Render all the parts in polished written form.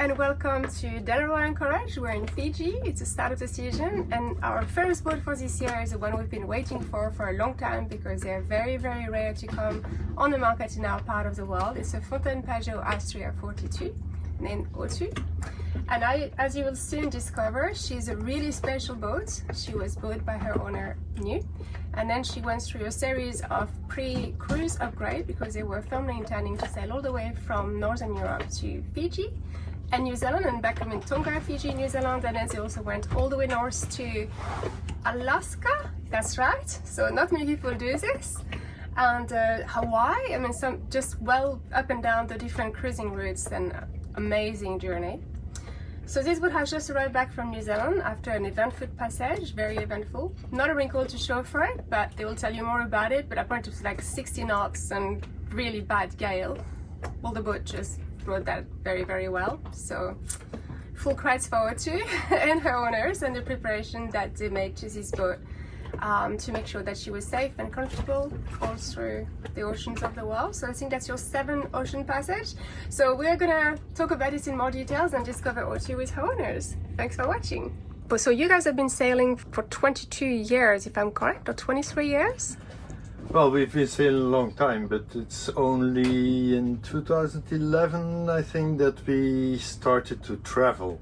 and welcome to Delaware Anchorage. We're in Fiji. It's the start of the season, and our first boat for this year is the one we've been waiting for a long time because they're very, very rare to come on the market in our part of the world. It's a Fountaine Pajot Astrea 42, named O2. And as you will soon discover, she's a really special boat. She was bought by her owner new, and then she went through a series of pre-cruise upgrade because they were firmly intending to sail all the way from Northern Europe to Fiji and New Zealand, and back in Tonga, Fiji, New Zealand, and then they also went all the way north to Alaska. That's right. So not many people do this. And Hawaii. I mean, some just well up and down the different cruising routes, and amazing journey. So this boat has just arrived back from New Zealand after an eventful passage, very eventful. Not a wrinkle to show for it, but they will tell you more about it. But apparently it was like 60 knots and really bad gale. Well, the boat just rode that very, very well. So full credits for O2 and her owners and the preparation that they made to this boat to make sure that she was safe and comfortable all through the oceans of the world. So I think that's your 7th ocean passage. So we're gonna talk about it in more details and discover O2 with her owners. Thanks for watching. So you guys have been sailing for 22 years, if I'm correct, or 23 years? Well, we've been sailing a long time, but it's only in 2011, I think, that we started to travel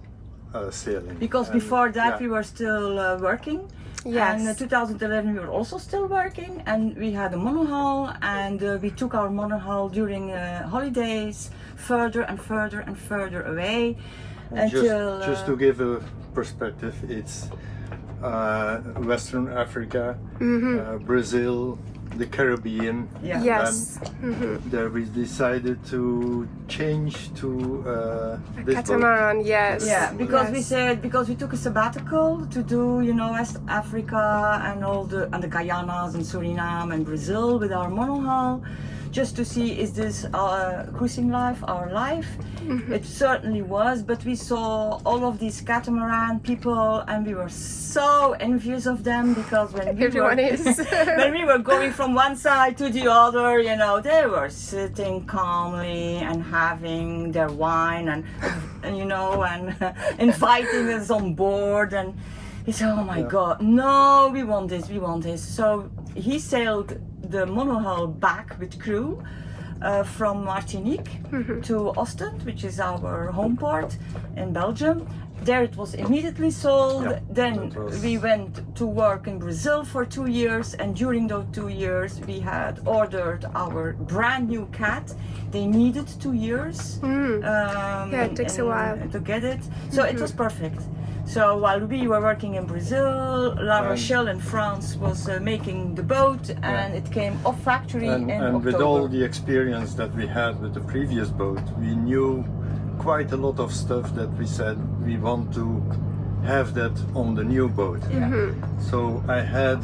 sailing. Because before that we were still working. Yes. And in 2011 we were also still working, and we had a monohull, and we took our monohull during holidays further and further and further away until... Just to give a perspective, it's Western Africa, Brazil, the Caribbean. Yeah. Yes. There we decided to change to this Catamaran, boat. yes. Yeah, because yes. we said, because we took a sabbatical to do, you know, West Africa and all the Guyanas and Suriname and Brazil with our monohull, just to see, is this cruising life our life? It certainly was, but we saw all of these catamaran people and we were so envious of them, because when we Everyone is. when we were going from one side to the other, you know, they were sitting calmly and having their wine and you know, and inviting us on board, and he said, oh my God, no, we want this, we want this. So he sailed the monohull back with crew from Martinique to Ostend, which is our home port in Belgium. There it was immediately sold. Yeah, then we went to work in Brazil for 2 years, and during those 2 years we had ordered our brand new cat. They needed 2 years. Yeah, it takes a while to get it. So it was perfect. So while we were working in Brazil, La Rochelle in France was making the boat, and it came off factory in October. And with all the experience that we had with the previous boat, we knew quite a lot of stuff that we said we want to have that on the new boat. So I had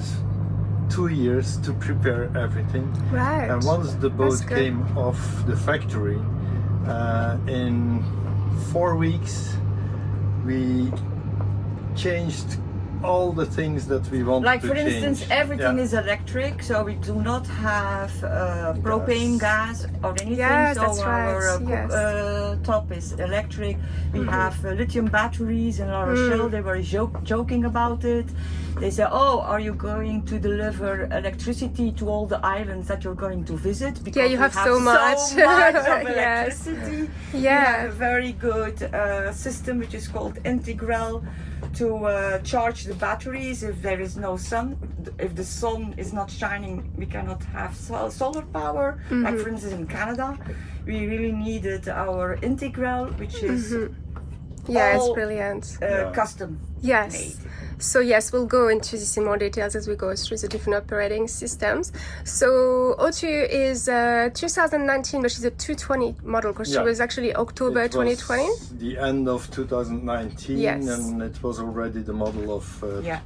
2 years to prepare everything. Right. And once the boat came off the factory, in 4 weeks we changed all the things that we wanted like to for change. instance, everything is electric, so we do not have propane gas or anything. Yes, so that's our right. top is electric. We have lithium batteries in La Rochelle. They were joking about it. They say, oh, are you going to deliver electricity to all the islands that you're going to visit? Because Yeah, you have so much. so much of Yes. electricity. Yeah. We have a very good system which is called Integrel to charge the batteries if there is no sun. If the sun is not shining, we cannot have solar power. Like for instance in Canada, we really needed our Integrel, which is Yeah, it's all, brilliant. custom Yes. made. So yes, we'll go into this in more details as we go through the different operating systems. So O2 is 2019, but she's a 220 model because she was actually October It 2020. was the end of 2019, Yes. and it was already the model of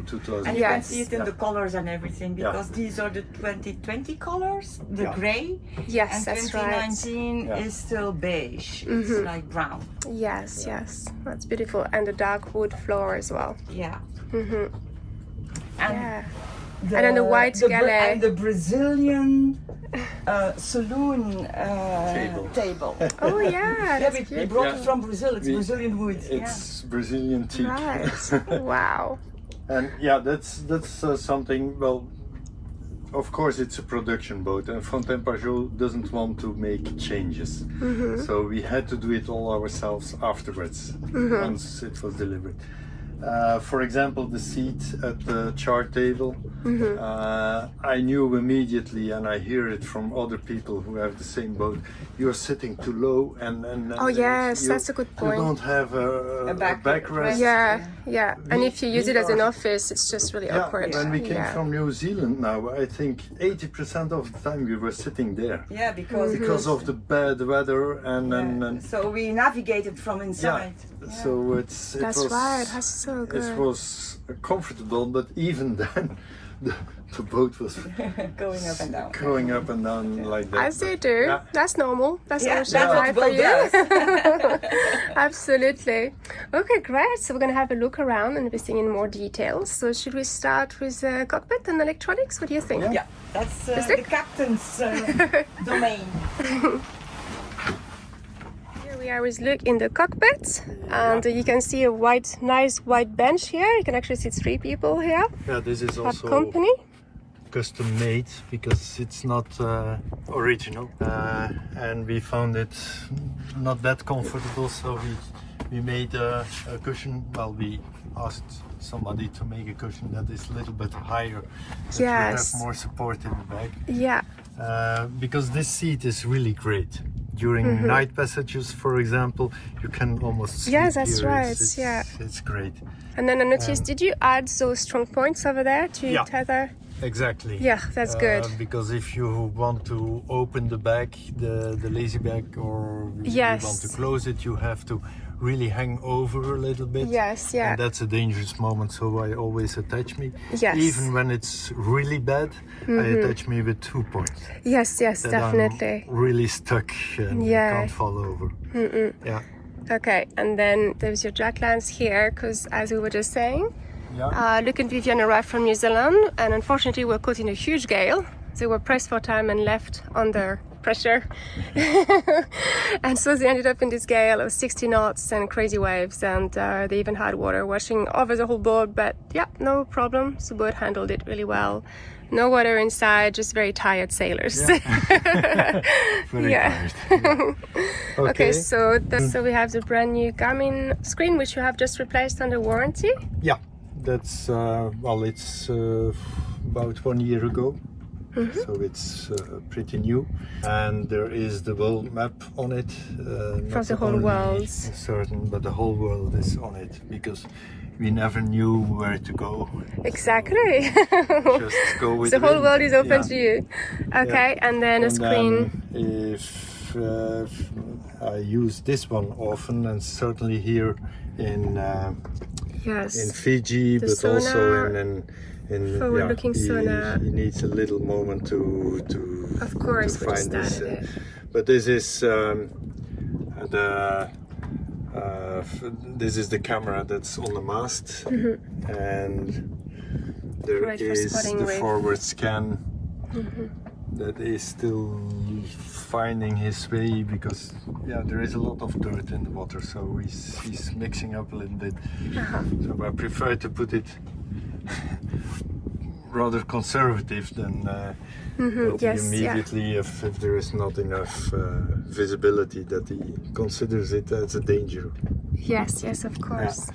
2000. And you can Yes. see it in the colors and everything, because these are the 2020 colors, the gray. Yes, And that's right. 2019 is still beige. It's like brown. Yes, yes, that's beautiful, and the dark wood floor as well. Yeah. And And and then the white galley. And the Brazilian saloon table. Oh yeah, that's We cute. brought it from Brazil. It's Brazilian wood. It's Brazilian teak. Right. Wow. And yeah, that's something. Well, of course, it's a production boat, and Fountaine Pajot doesn't want to make changes. So we had to do it all ourselves afterwards, once it was delivered. For example, the seat at the chart table, I knew immediately, and I hear it from other people who have the same boat, you're sitting too low, and Oh yes, that's a good point. You don't have a backrest. Yeah. And if you use it as an office, it's just really awkward. When we came from New Zealand now, I think 80% of the time we were sitting there. Yeah, because of the bad weather and so we navigated from inside. So it That's was right. That's so good. it was comfortable, but even then the boat was going up and down. like that. As they do. Yeah. That's normal. That's That's ocean what life boat for you. does. Absolutely. Okay, great. So we're going to have a look around and everything in more details. So should we start with the cockpit and electronics? What do you think? Yeah, that's Is the it? captain's domain. Here we are with Luc in the cockpit, and you can see a nice white bench here. You can actually see 3 people here. Yeah, this is Have also company. custom made because it's not original, and we found it not that comfortable, so we made a cushion. Well, we asked somebody to make a cushion that is a little bit higher, that you Yes. have more support in the back, Yeah. because this seat is really great. During night passages, for example, you can almost sleep Yes, that's here. right, It's, yeah. it's great. And then I noticed, did you add those strong points over there to Yeah. tether? Exactly. Yeah, that's good. Because if you want to open the back, the lazy back, or you Yes. want to close it, you have to really hang over a little bit. Yes, yeah. And that's a dangerous moment, so I always attach me. Yes. Even when it's really bad, I attach me with 2 points. Yes, That definitely. I'm really stuck and Yeah. can't fall over. Yeah. Okay, and then there's your jack lines here, because as we were just saying, Yeah. Luc and Vivian arrived from New Zealand, and unfortunately were caught in a huge gale. They were pressed for time and left under pressure. And so they ended up in this gale of 60 knots and crazy waves, and they even had water washing over the whole boat, but yeah, no problem. The boat handled it really well. No water inside, just very tired sailors. Very Yeah. tired. Okay, so we have the brand new Garmin screen, which you have just replaced under warranty. Yeah, that's well, it's about 1 year ago, so it's pretty new, and there is the world map on it. For the whole world. Certain, but the whole world is on it because we never knew where to go. Exactly. Just go with The whole wind. world is open Yeah. to you. Okay, and then a And screen. then if I use this one often, and certainly here in Yes. Fiji, The but also sonar, in forward-looking sonar. he needs a little moment to Of course, to when you find this. started it. But this is this is the camera that's on the mast, and there Great for is spotting the reef. forward scan that is still finding his way, because there is a lot of dirt in the water, so he's mixing up a little bit. So I prefer to put it rather conservative than that Yes, he immediately, if there is not enough visibility, that he considers it as a danger. Yes, of course.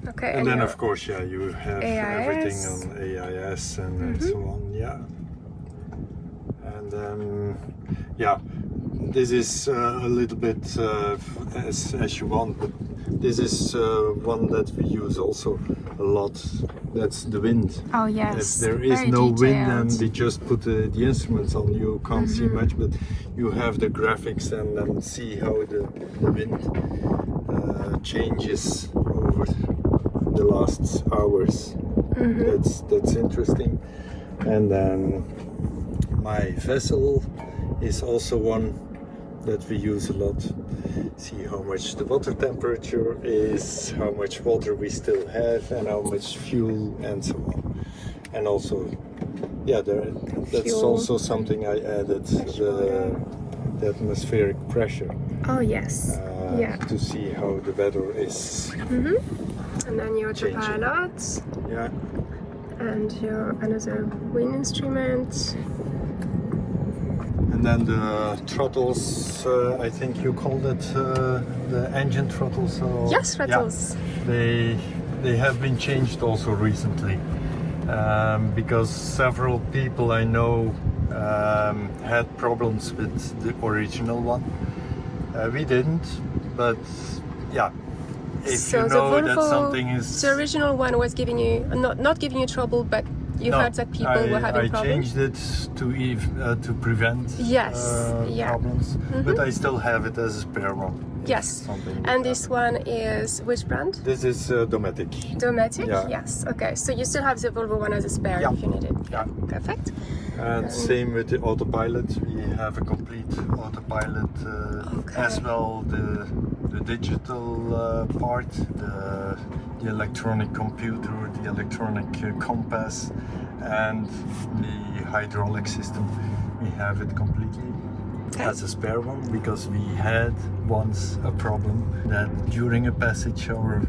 Okay, And then your of course, you have AIS. everything on AIS and so on. Yeah. And this is a little bit as you want, but this is one that we use also a lot. That's the wind. Oh yes. If there is very no wind, detailed. and we just put the instruments on, you can't see much, but you have the graphics and then see how the wind changes over the last hours. That's interesting. And then my vessel is also one that we use a lot. See how much the water temperature is, how much water we still have, and how much fuel, and so on. And also Yeah, that's fuel. also something I added, the atmospheric pressure. Oh yes. Yeah. To see how the weather is. And then your autopilot. Yeah. And your another wind instrument. And then the throttles, I think you called it the engine throttles. So Yes, throttles. Yeah, they have been changed also recently, because several people I know had problems with the original one. We didn't, but yeah. If So you the know Volvo, that something is the original one was giving you not giving you trouble, but you heard that people were having I problems. changed it to prevent problems, but I still have it as a spare one. Yes. Something And this one is which brand? This is Dometic. Dometic? Yeah. Yes. Okay. So you still have the Volvo one as a spare Yeah. if you need it. Yeah. Perfect. And same with the autopilot. We have a complete autopilot as well. The digital part, the electronic computer, the electronic compass, and the hydraulic system. We have it completely as a spare one, because we had once a problem that during a passage our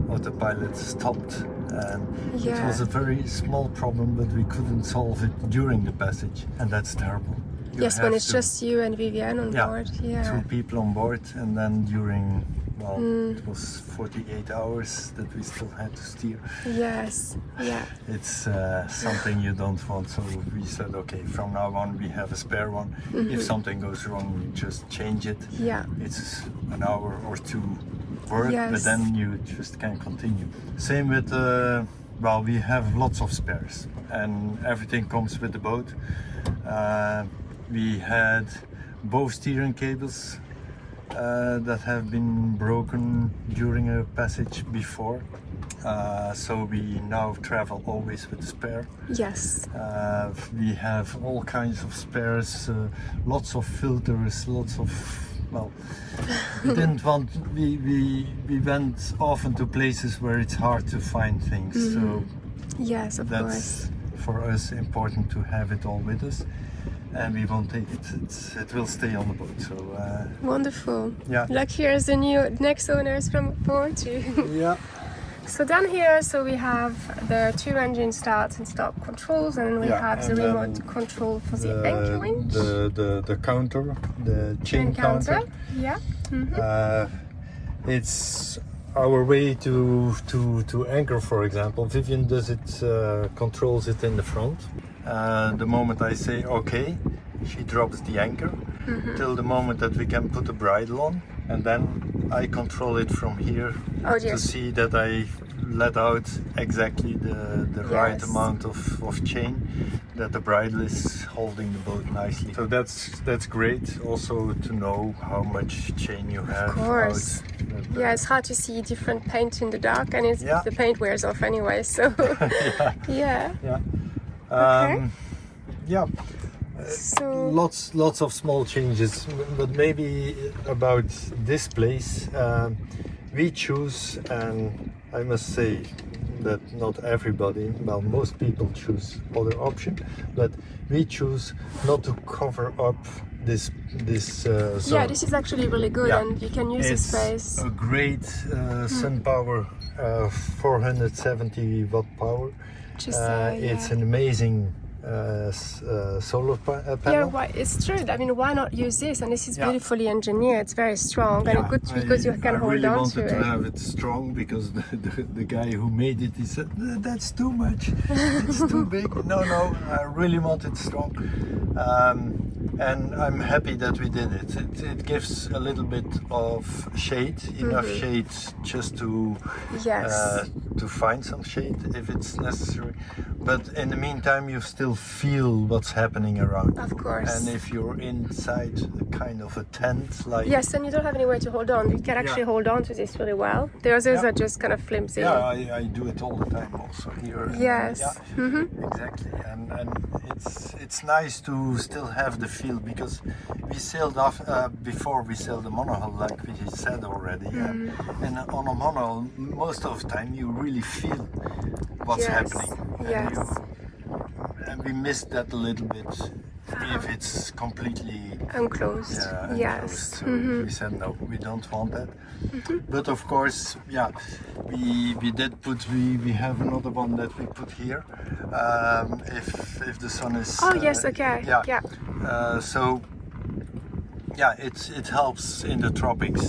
autopilot stopped, and it was a very small problem, but we couldn't solve it during the passage, and that's terrible. You Yes, when have it's to- just you and Vivienne on board. Yeah. 2 people on board, and then during, it was 48 hours that we still had to steer. Yes. Yeah. It's something you don't want, so we said, okay, from now on we have a spare one. If something goes wrong, we just change it. Yeah. It's an hour or 2 work, Yes. but then you just can continue. Same with, we have lots of spares, and everything comes with the boat. We had both steering cables that have been broken during a passage before, so we now travel always with spare. Yes. We have all kinds of spares, lots of filters, lots of, we didn't want, we went often to places where it's hard to find things, so Yes, of course. that's for us important to have it all with us. And we won't take it. It will stay on the boat. So Wonderful. yeah. Like here's the new next owners from forward too. Yeah. So down here, so we have the 2 engine start and stop controls, and we have the and remote then control for the anchor winch. The counter, the chain counter. Yeah. It's our way to anchor, for example. Vivian does it, controls it in the front. The moment I say okay, she drops the anchor till the moment that we can put the bridle on, and then I control it from here to see that I let out exactly the right amount of chain, that the bridle is holding the boat nicely. So that's great also to know how much chain you have. Of course. Yeah, it's hard to see different paint in the dark, and the paint wears off anyway, so yeah. So lots of small changes, but maybe about this place, we choose, and I must say that not everybody, most people choose other option, but we choose not to cover up this zone. yeah, this is actually really good, and you can use the space. It's a great sun power, 470 watt power. It's an amazing solar panel. Yeah, it's true. I mean, why not use this? And this is beautifully engineered. It's very strong, and good because you can hold really on wanted to it. to have it strong, because the guy who made it, he said, that's too much, it's too big. No, I really want it strong. And I'm happy that we did it. It gives a little bit of shade, enough shade just to find some shade if it's necessary. But in the meantime, you still feel what's happening around you. Of course. And if you're inside a kind of a tent, like yes, and you don't have any way to hold on. You can actually hold on to this really well. The others are just kind of flimsy. Yeah, I do it all the time also here. Yes. Exactly. And it's nice to still have the feel, because we sailed off before we sailed the monohull, like we said already. And on a monohull, most of the time you really feel what's happening. Yes. and we missed that a little bit if it's completely Unclosed. Yes. enclosed. So we said no, we don't want that. But of course, yeah, we did put, we have another one that we put here if the sun is Oh yes, okay. Yeah. So yeah, it helps in the tropics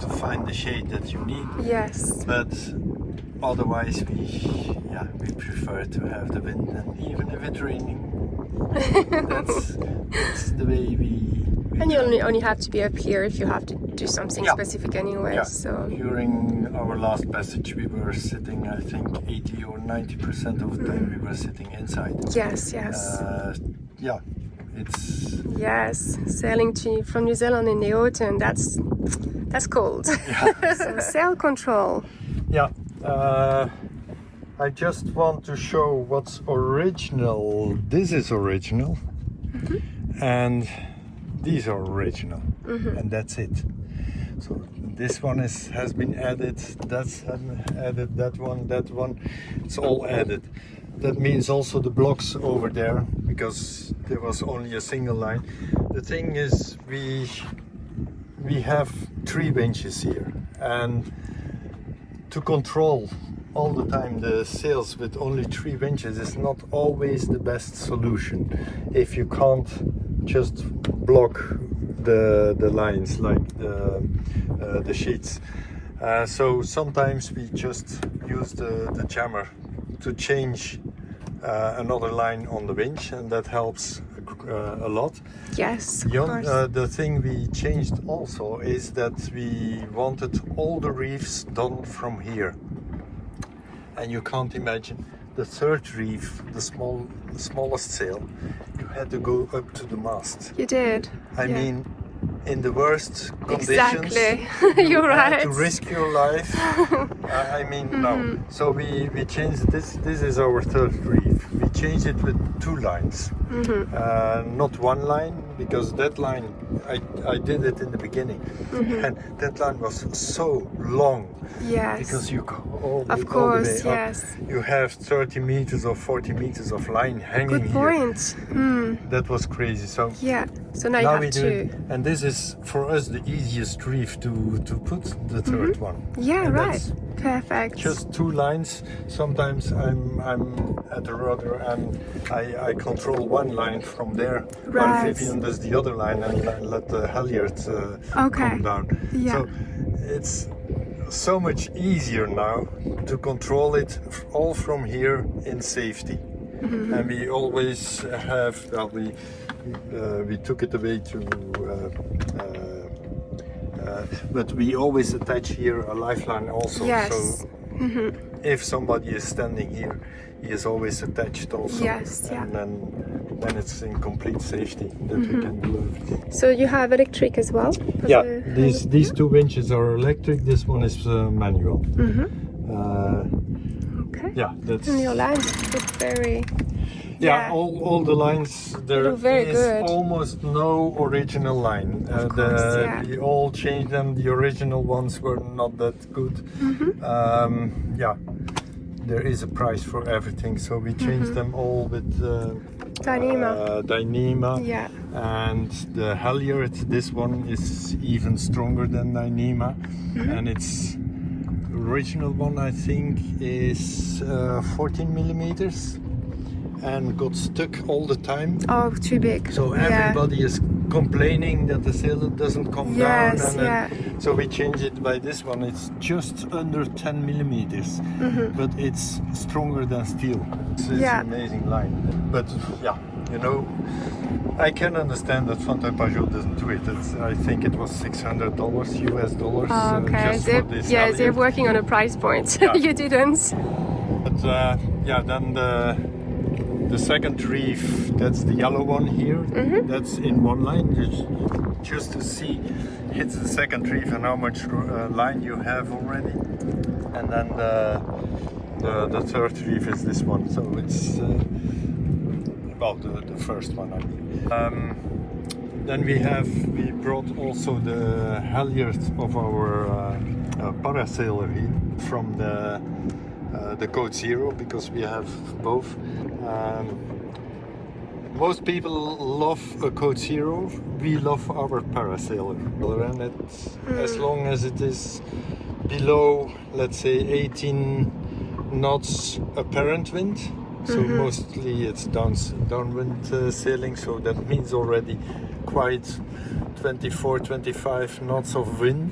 to find the shade that you need. Yes. But otherwise we prefer to have the wind, and even if it's raining, that's the way we And you only have to be up here if you have to do something Yeah. specific anyway. Yeah. So During our last passage we were sitting, I think 80 or 90% of the time we were sitting inside. yes. Yeah, it's Yes, sailing from New Zealand in the autumn, that's cold. So sail control. yeah. I just want to show what's original. This is original, and these are original, and that's it. So this one has been added. That's added. That one. It's all added. That means also the blocks over there, because there was only a single line. The thing is, we have 3 benches here, and to control all the time the sails with only 3 benches is not always the best solution if you can't just block the lines like the sheets. So sometimes we just use the jammer to change another line on the winch, and that helps a lot. Yes, of course. The thing we changed also is that we wanted all the reefs done from here, and you can't imagine the 3rd reef, the smallest sail, you had to go up to the mast. You did. I yeah. mean, in the worst conditions, Exactly. you You're had right. to risk your life. I mean, no. So we changed this. This is our 3rd reef. We changed it with 2 lines, not 1 line, because that line I did it in the beginning, and that line was so long. Yes. Because you go all the Of course, way up. yes. You have 30 meters or 40 meters of line hanging Good here. point. That was crazy. So Yeah. So now you now have we do 2. it, and this is for us the easiest reef to put the 3rd one. Yeah, And right. that's Perfect. just 2 lines. Sometimes I'm at the rudder and I control 1 line from there, while Right. Vivian does the other line, and I let the halyard come down. Yeah. So it's so much easier now to control it all from here in safety. And we always have, we took it away to but we always attach here a lifeline also. Yes. So if somebody is standing here, he is always attached also. Yes, yeah. And then it's in complete safety that we can do everything. So you have electric as well? Yeah, these 2 winches are electric. This one is manual. Okay. Yeah, that's. And your lines look very... Yeah, all the lines, there look very is good. almost no original line. course, yeah. We all changed them. The original ones were not that good. Yeah, there is a price for everything, so we changed them all with Dyneema. Dyneema. Yeah. And the halyard, this one is even stronger than Dyneema, and its original one I think is 14 millimeters. And got stuck all the time. Oh, too big. So Yeah. everybody is complaining that the sail doesn't come Yes, down. And yeah. so we changed it by this one. It's just under 10 millimeters, but it's stronger than steel. It's Yeah. an amazing line. But yeah, you know, I can understand that Fountaine Pajot doesn't do it. I think it was $600 US dollars. Oh, okay. Just for this They're halyard. working on a price point. Yeah. You didn't. But yeah, then the 2nd reef, that's the yellow one here. That's in 1 line, just to see hits the 2nd reef and how much line you have already. And then the 3rd reef is this one. So it's well, the first one, I mean. Then we brought also the halyard of our parasailer here from the Code Zero, because we have both. most people love a Code Zero. We love our parasailer, and it's as long as it is below, let's say, 18 knots apparent wind. So mostly it's downwind sailing. So that means already quite 24, 25 knots of wind.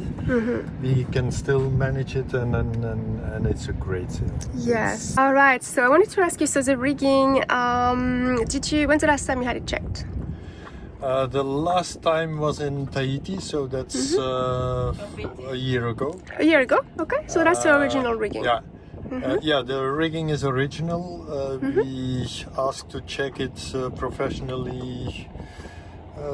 We can still manage it, and it's a great sail. Yes. All right. So I wanted to ask you. So the rigging. When's the last time you had it checked? The last time was in Tahiti, so that's a year ago. A year ago. Okay. So that's the original rigging. Yeah. Yeah, the rigging is original. We asked to check it professionally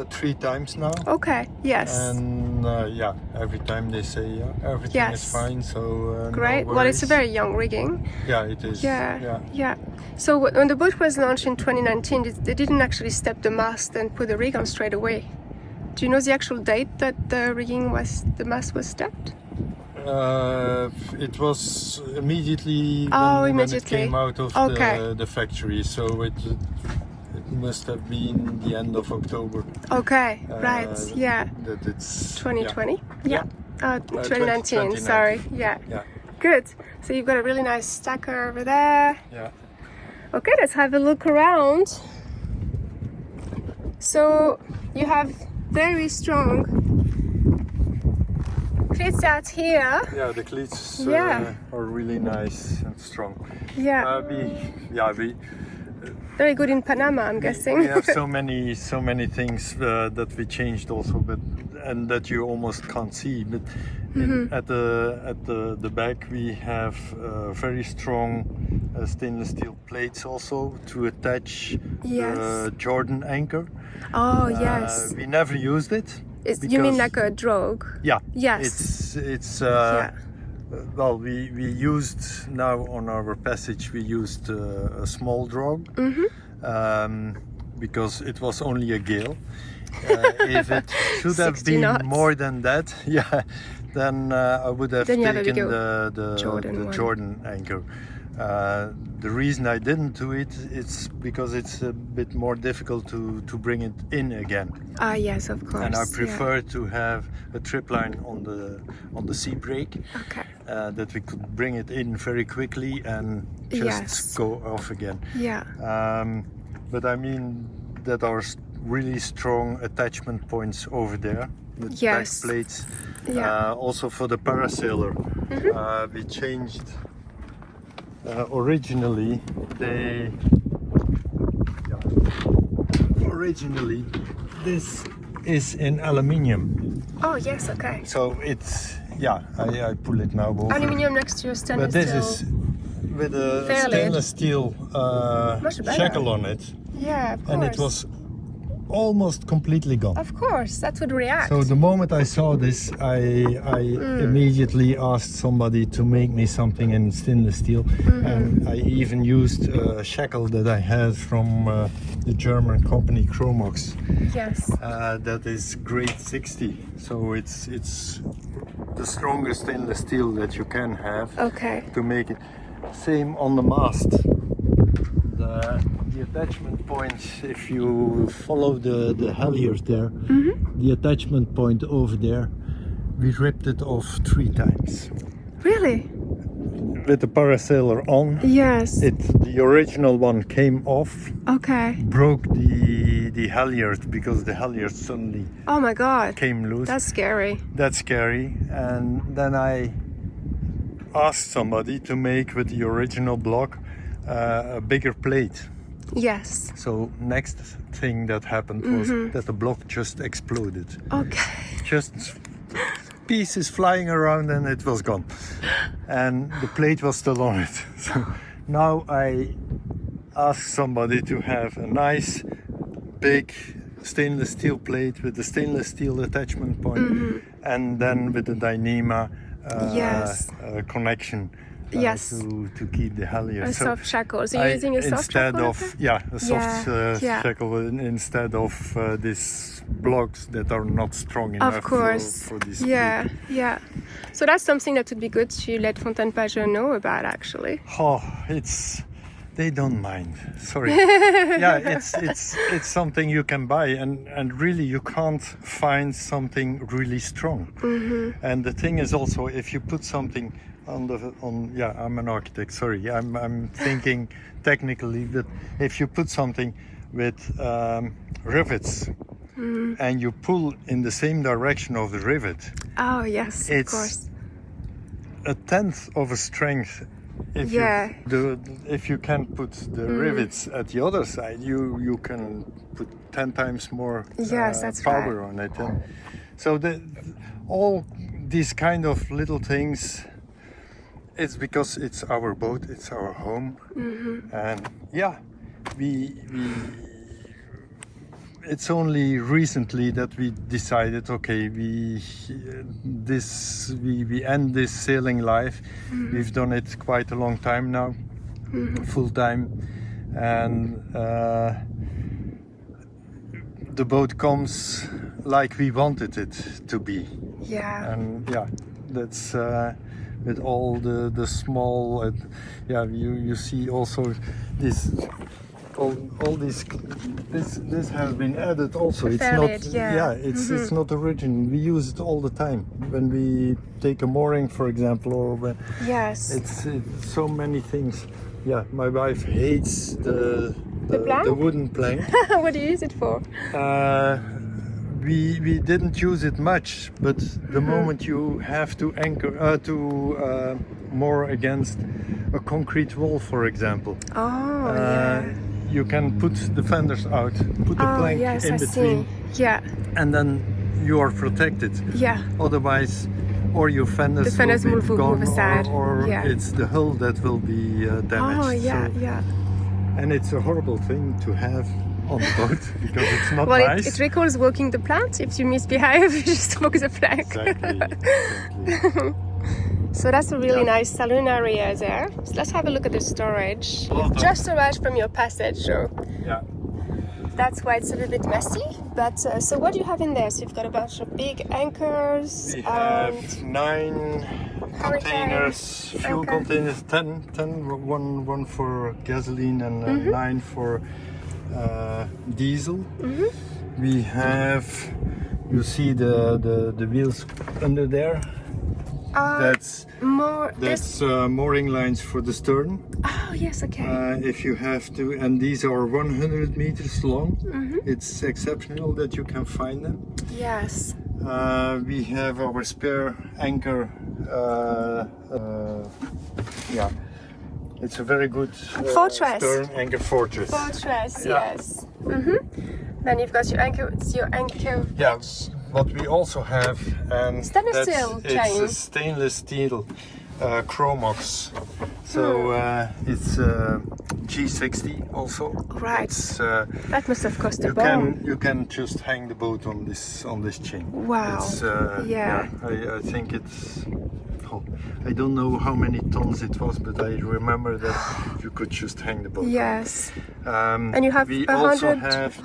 3 times now. Okay. Yes. And yeah, every time they say everything is fine. So great. no Well, it's a worries. very young rigging. Yeah, it is. Yeah. So when the boat was launched in 2019, they didn't actually step the mast and put the rig on straight away. Do you know the actual date that the mast was stepped? It was immediately when it came out of the factory, so it must have been the end of October. Okay, right, yeah. That it's 2020? Yeah. 2019, 2019. sorry. Yeah. Good. So you've got a really nice stacker over there. Yeah. Okay, let's have a look around. So you have very strong cleats out here. Yeah, the cleats are really nice and strong. Yeah. We very good in Panama, I'm guessing. We have so many things that we changed also, and that you almost can't see. But at the back we have very strong stainless steel plates also to attach the Jordan anchor. Oh yes. We never used it. You mean like a drogue? Yeah. Yes. It's well, we used now on our passage we used a small drogue because it was only a gale. If it should have been more than that, then I would have taken the Jordan anchor. The reason I didn't do it is because it's a bit more difficult to bring it in again. Ah yes, of course. And I prefer to have a trip line on the sea brake, that we could bring it in very quickly and just go off again. Yeah. But I mean that are really strong attachment points over there with back plates. Also for the parasailer, we changed. Originally this is in aluminium. Oh yes, okay. So it's I pull it now over. Aluminium next to your stainless steel. steel. But this is with a stainless steel shackle on it. Yeah, of course. And it was almost completely gone. Of course, that would react. So the moment I saw this, I immediately asked somebody to make me something in stainless steel, and I even used a shackle that I had from the German company Chromox. Yes. That is grade 60, so it's the strongest stainless steel that you can have. Okay. To make it. Same on the mast. The attachment point, if you follow the halyard there, the attachment point over there, we ripped it off 3 times. Really? With the parasailer on. Yes. The original one came off. Okay. Broke the halyard because the halyard suddenly oh my god, came loose. That's scary. That's scary. And then I asked somebody to make with the original block a bigger plate. Yes. So next thing that happened was that the block just exploded. Okay. Just pieces flying around and it was gone. And the plate was still on it. So now I asked somebody to have a nice big stainless steel plate with the stainless steel attachment point and then with the Dyneema connection. To keep the halyard. A soft shackle. So you're using a soft shackle? A soft shackle instead of these blocks that are not strong enough for this. Yeah. So that's something that would be good to let Fountaine Pajot know about, actually. Oh, They don't mind. Sorry. Yeah, it's something you can buy, and really you can't find something really strong. And the thing is also, if you put something I'm an architect. Sorry, I'm thinking technically, but if you put something with rivets and you pull in the same direction of the rivet, Oh yes, of course. a tenth of a strength. If you can put the rivets at the other side, you can put 10 times more that's power right. on it. And so all these kind of little things, it's because it's our boat, it's our home, and it's only recently that we decided, okay, we end this sailing life. We've done it quite a long time now, full time, and the boat comes like we wanted it to be. Yeah. And that's with all the small, you see also this. All this has been added also. It's it's not original. We use it all the time when we take a mooring, for example, or when it's so many things. Yeah, my wife hates the wooden plank. What do you use it for? We didn't use it much, but the moment you have to anchor moor against a concrete wall, for example. You can put the fenders out, put the plank in between, and then you are protected. Otherwise, or your fenders will be gone, or it's the hull that will be damaged. And it's a horrible thing to have on the boat because it's not nice. It recalls walking the plant. If you misbehave, you just walk the plank. Exactly. So that's a really nice saloon area there. So let's have a look at the storage. You've just arrived from your passage, so that's why it's a little bit messy. But so what do you have in there? So you've got a bunch of big anchors. We have 9 containers, fuel containers, 10, one for gasoline and 9 for diesel. We have, you see the wheels under there. That's mooring lines for the stern. Oh yes, okay. If you have to, and these are 100 meters long. It's exceptional that you can find them. Yes. We have our spare anchor. It's a very good fortress. Stern anchor fortress. Yes. Then you've got your anchor. It's your anchor. Yeah. What we also have, and stainless steel chain. It's a stainless steel Chromox. So it's G60 also. Right. That must have cost a bomb. You can just hang the boat on this chain. Wow. It's, I think it's. I don't know how many tons it was, but I remember that you could just hang the boat. Yes. And you have we also have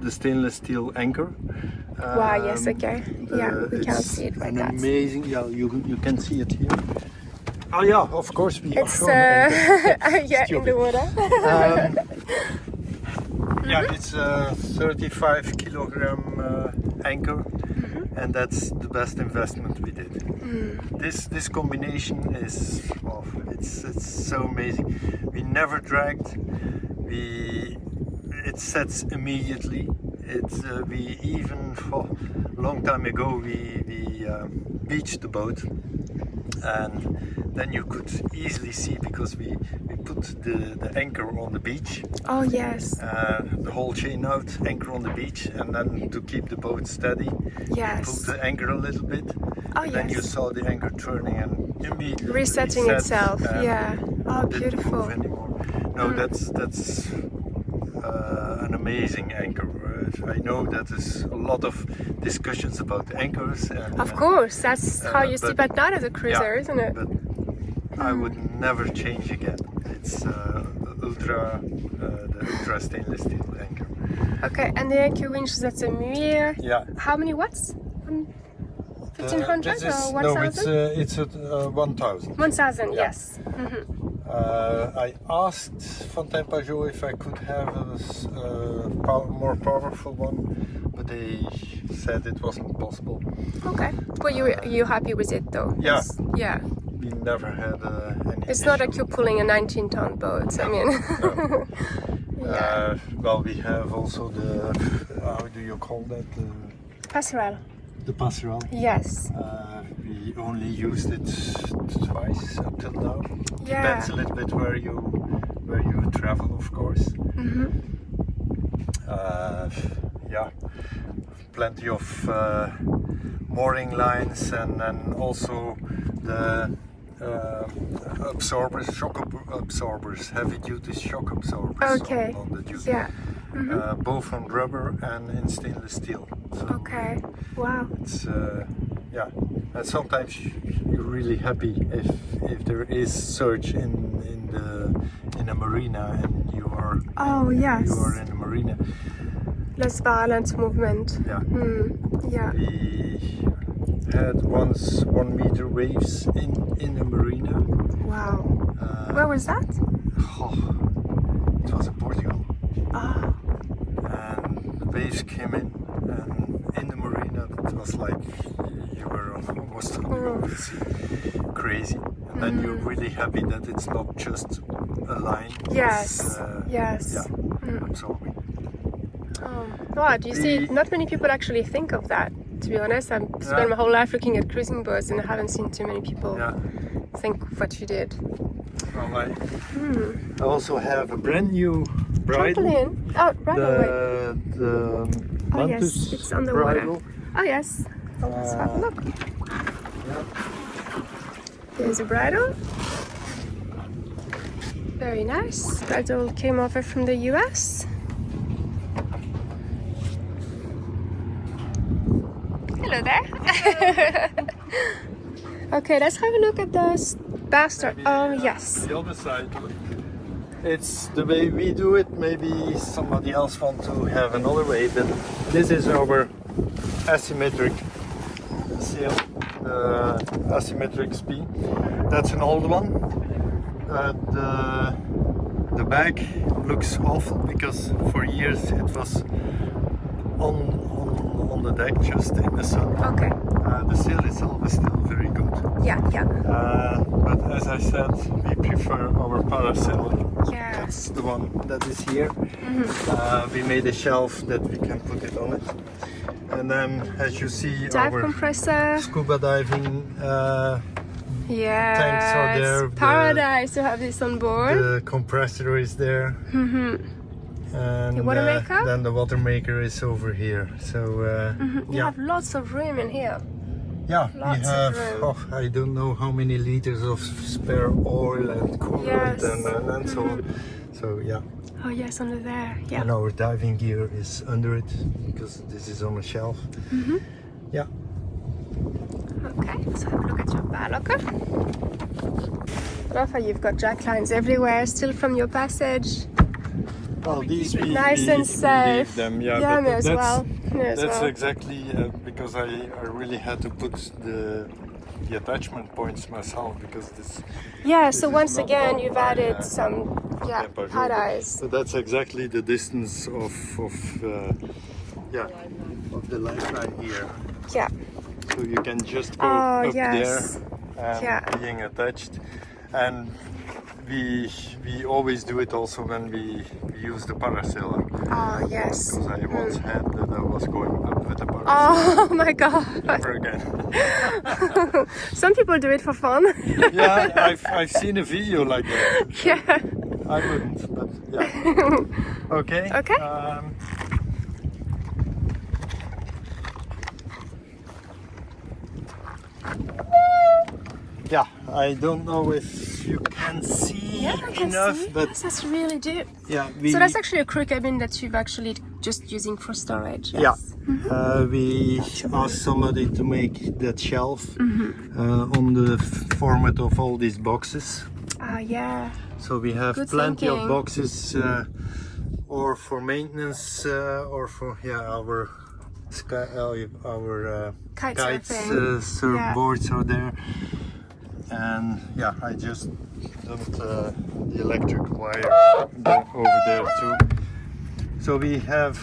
the stainless steel anchor. Wow, yes, okay. We can't see it right now. Amazing, you can see it here. Oh yeah, of course we it's in the water. It's a 35 kilogram anchor, and that's the best investment we did. This combination is, it's so amazing. We never dragged. It sets immediately. We even a long time ago we beached the boat, and then you could easily see, because we put the anchor on the beach. Oh yes. The whole chain out, anchor on the beach, and then to keep the boat steady, yes, pull the anchor a little bit. Oh yes. Then you saw the anchor turning and immediately resetting itself. Yeah. Oh, beautiful. Move anymore. No, that's an amazing anchor. I know that there's a lot of discussions about the anchors. And, of course, that's how you sleep at night as a cruiser, isn't it? But I would never change again. It's the ultra stainless steel anchor. Okay, and the anchor winch, that's a Muir. Yeah. How many watts? 1500 or 1000? No, it's 1000. 1000, yes. I asked Fountaine Pajot if I could have a more powerful one, but they said it wasn't possible. Okay. But you're happy with it though? Yeah. Yeah. We never had any It's not issue. like you're pulling a 19-ton boat. I mean. No. Yeah. Well, we have also the, how do you call that? Passerelle. The passerelle. Yes. We only used it twice up till now. Yeah. Depends a little bit where you travel, of course. Yeah, plenty of mooring lines and also the absorbers, absorbers, heavy duty shock absorbers Okay. on the duty. Yeah. Both on rubber and in stainless steel. So Okay. Wow. it's yeah, and sometimes you're really happy if there is surge in a marina and you are Oh yes. you are in a marina. Less violent movement. Yeah. Yeah. We had once 1 meter waves in a marina. Wow. Where was that? Oh, it was in Portugal. Oh. And the waves came in the marina. It was like you were almost on the open sea. Crazy. And then you're really happy that it's not just a line. Yes. It's, Yes. Yeah, absorbing. Wow, do you see? Not many people actually think of that. To be honest, I've spent my whole life looking at cruising boats, and I haven't seen too many people Yeah. think of what you did. Well, I also have a brand new bridle. Trampoline. Oh, bridle. Wait. The Oh yes, Mantus it's on the water. bridle. Oh yes. Let's have a look. Yeah. There's a bridle. Very nice. Bridle came over from the US. Hello there. Okay, let's have a look at the bastard. Oh yes. The other side. It's the way we do it. Maybe somebody else want to have another way, but this is our asymmetric sail, asymmetric speed. That's an old one. The back looks awful because for years it was on the deck, just in the sun. Okay. The sail itself is still very good. Yeah, yeah. But as I said, we prefer our parasailing. Yeah. That's the one that is here. We made a shelf that we can put it on it. And then, as you see, Dive our compressor. scuba diving Yeah. tanks are there. It's paradise to have this on board. The compressor is there. And The water maker? then the water maker is over here. So You yeah. have lots of room in here. Yeah, Lots we of have, room. I don't know how many liters of spare oil and coolant Yes. and so on. So yeah, Oh yes, under there. Yeah. and our diving gear is under it because this is on a shelf. Yeah, Okay, let's have a look at your bar locker. I love how you've got jack lines everywhere, still from your passage. well these we Nice and we safe. leave them. Yeah, Yeah, but may as that's, well. May as that's well. exactly because I really had to put the attachment points myself because this. Yeah, this so is once not again done you've by, added some Fountaine Pajot. hot eyes. So that's exactly the distance of the lifeline here. Yeah. So you can just go Oh, up yes. there and Yeah. being attached. And we always do it also when we use the parasailer. Oh yes. Because I once had that I was going up with the parasailer. Oh my god. Never again. Some people do it for fun. Yeah, I've seen a video like that. Yeah. I wouldn't, but yeah. Okay. Okay. Yeah, I don't know if you can see Yeah, I can enough, see. but Yes, that's really deep. yeah, So that's actually a crew cabin that you've actually just using for storage. yeah. Yes. We asked somebody to make that shelf Mm-hmm. on the format of all these boxes. Ah, yeah. So we have Good plenty thinking. of boxes, or for maintenance, or for our Kite kites surfing. surfboards Yeah. are there. And yeah, I just abandoned the electric wire over there too. So we have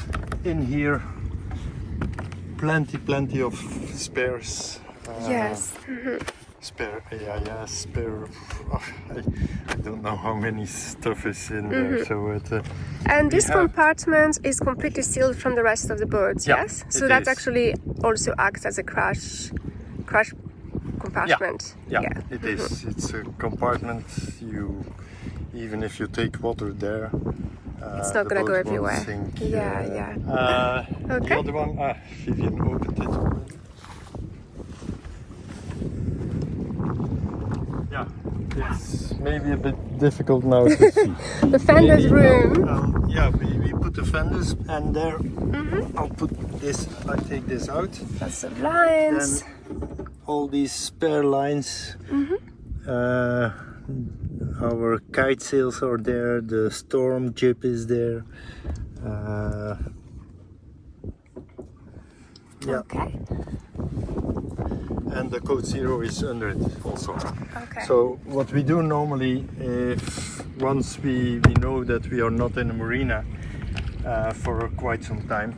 in here plenty of spares. Yes. Spare. Oh, I don't know how many stuff is in there. So and this compartment is completely sealed from the rest of the boat. Yeah, Yes. So it that is. actually also acts as a crash compartment. Yeah, it is. It's a compartment. Even if you take water there, It's not the gonna go boat won't everywhere. sink. Yeah. The Okay. other one, Vivian opened it already. Yeah, it's maybe a bit difficult now to see. The fenders Maybe room. yeah, we put the fenders, and there I'll put this. I take this out. Lots of lines. Then all these spare lines. Our kite sails are there. The storm jib is there. Yeah, Okay. and the code 0 is under it also. Okay. So what we do normally, if once we know that we are not in a marina for quite some time,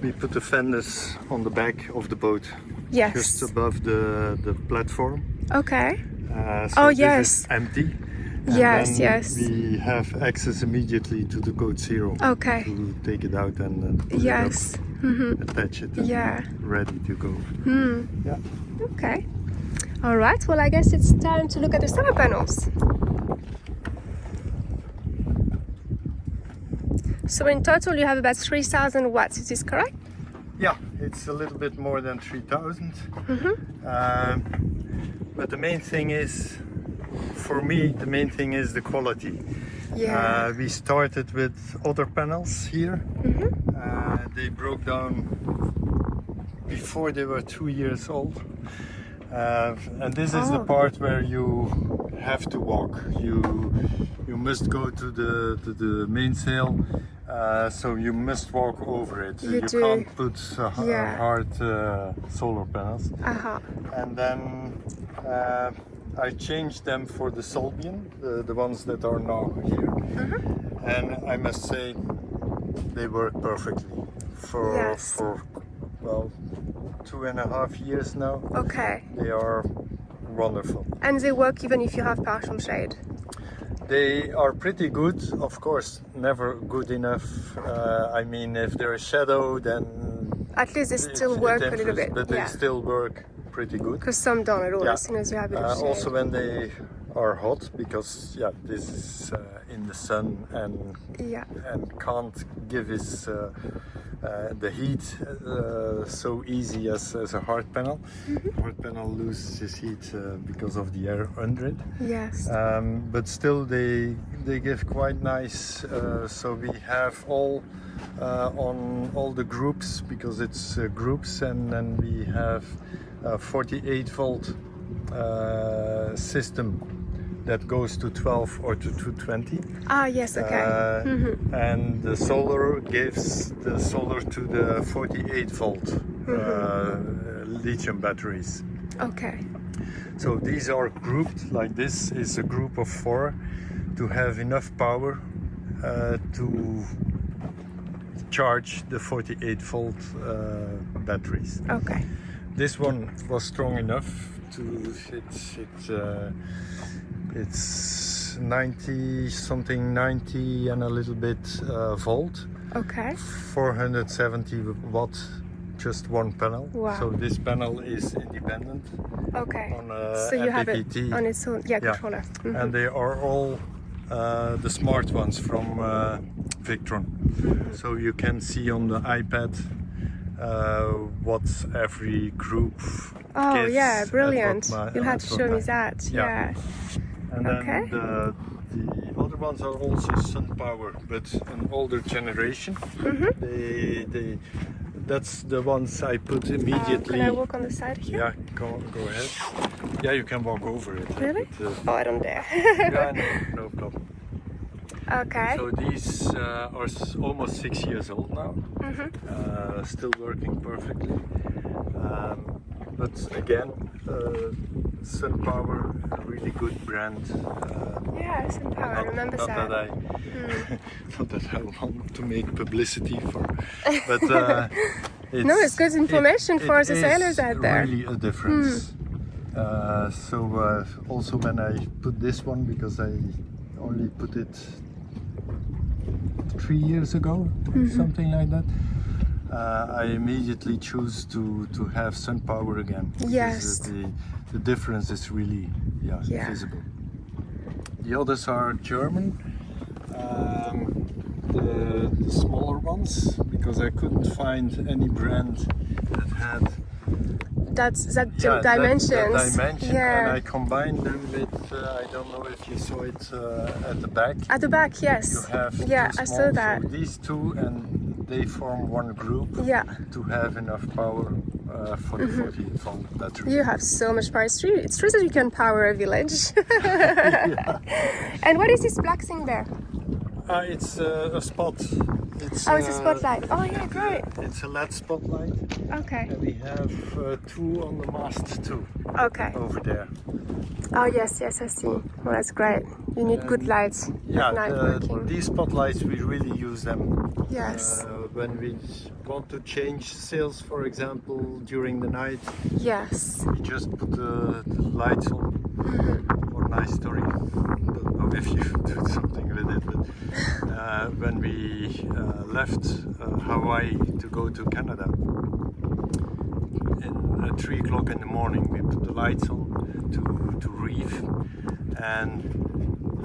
we put the fenders on the back of the boat, Yes. just above the platform. Okay. So yes. this is empty. And Yes, then yes. we have access immediately to the code 0 Okay. to take it out and put Yes. it up, attach it, and Yeah. ready to go. Yeah. Okay. All right. Well, I guess it's time to look at the solar panels. So in total, you have about 3,000 watts. Is this correct? Yeah, it's a little bit more than 3,000. But the main thing is, for me, the main thing is the quality. Yeah. We started with other panels here. They broke down before they were 2 years old. And this is the part where you have to walk. You must go to the mainsail, so you must walk over it. You do. Can't put Yeah. hard solar panels. And then I changed them for the Solbian, the ones that are now here. And I must say they work perfectly for Yes. well, 2.5 years now. Okay. They are wonderful. And they work even if you have partial shade. They are pretty good, of course, never good enough. I mean, if there is shadow, then At least they still it work a little differs, bit. but they still work pretty good. Because some don't at all. Yeah. As soon as you have a bit of shade. Also when they are hot, because this is in the sun and can't give us the heat so easy as a hard panel. Hard panel loses its heat because of the air under it. Yes. But still they give quite nice. So we have all on all the groups, because it's groups, and then we have a 48 volt system that goes to 12 or to 220. Yes, okay. And the solar gives the solar to the 48 volt lithium batteries. Okay. So these are grouped like this. Is a group of 4 to have enough power to charge the 48 volt batteries. Okay. This one was strong enough to it's 90 and a little bit volt. Okay. 470 watt, just one panel. Wow. So this panel is independent. Okay. On So you have it MPPT. on its own, controller. And they are all the smart ones from Victron. So you can see on the iPad what every group gets yeah, brilliant. You'll have to show me time. that. Yeah. And then Okay. the other ones are also sun power, but an older generation. That's the ones I put immediately. Can I walk on the side here? Yeah, go ahead. Yeah, you can walk over it. Really? But, Oh, I don't dare. yeah, no problem. Okay. So these are almost 6 years old now, still working perfectly. But again, SunPower, a really good brand. Yeah, SunPower, I remember not that. that I, not that I want to make publicity for, but No, it's good information for the sailors out there. Really a difference. Also when I put this one, because I only put it 3 years ago, something like that. I immediately choose to have SunPower again. Yes. The difference is really visible. The others are German, the smaller ones, because I couldn't find any brand that had that that dimensions. dimension, Yeah. and I combined them with, I don't know if you saw it at the back. At the back, yes. You have Yeah, two I small, saw that. So these two, and they form one group to have enough power for the 40-volt battery. You have so much power. It's true that you can power a village. And what is this black thing there? It's a spot. It's a spotlight. Oh yeah, great. It's a LED spotlight. Okay. And we have two on the mast too. Okay. Over there. Oh yes, I see. Well, that's great. You need good lights at night working. These spotlights, we really use them. Yes. When we want to change sails, for example, during the night. Yes. We just put the lights on. One nice story. Don't know if you do something with it, but when we left Hawaii to go to Canada, at 3 o'clock in the morning, we put the lights on to reef, and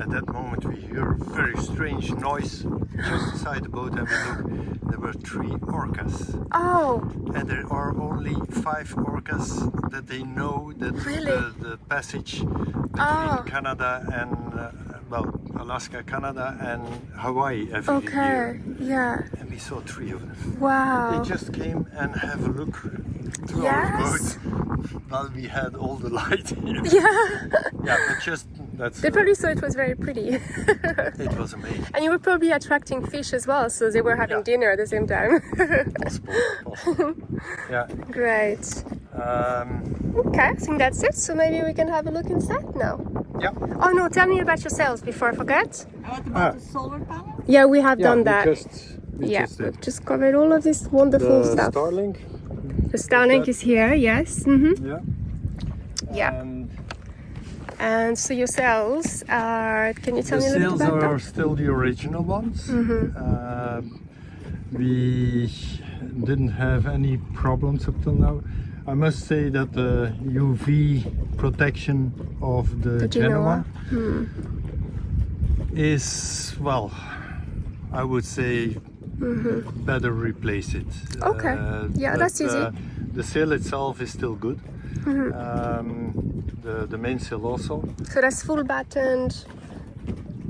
at that moment we hear a very strange noise just beside the boat, and we look, there were 3 orcas. Oh. And there are only 5 orcas that they know that the passage between Canada and Alaska, Canada and Hawaii every year. Yeah. And we saw 3 of them. Wow. They just came and have a look through our boat while we had all the light here. But they probably thought it was very pretty. It was amazing. And you were probably attracting fish as well, so they were having dinner at the same time. Possible. Yeah. Great. Okay, I think that's it. So maybe we can have a look inside now. Yeah. Oh no, tell me about your sails before I forget. What about the solar panel? Yeah, we have done that. We've just covered all of this wonderful stuff. Starlink. The Starlink is here, yes. Yeah. And so your sails are, can you tell me a little bit about The them? sails are still the original ones. We didn't have any problems up till now. I must say that the UV protection of the Genoa is, well, I would say better replace it. Okay, that's easy. The sail itself is still good. The mainsail also. So that's full battened,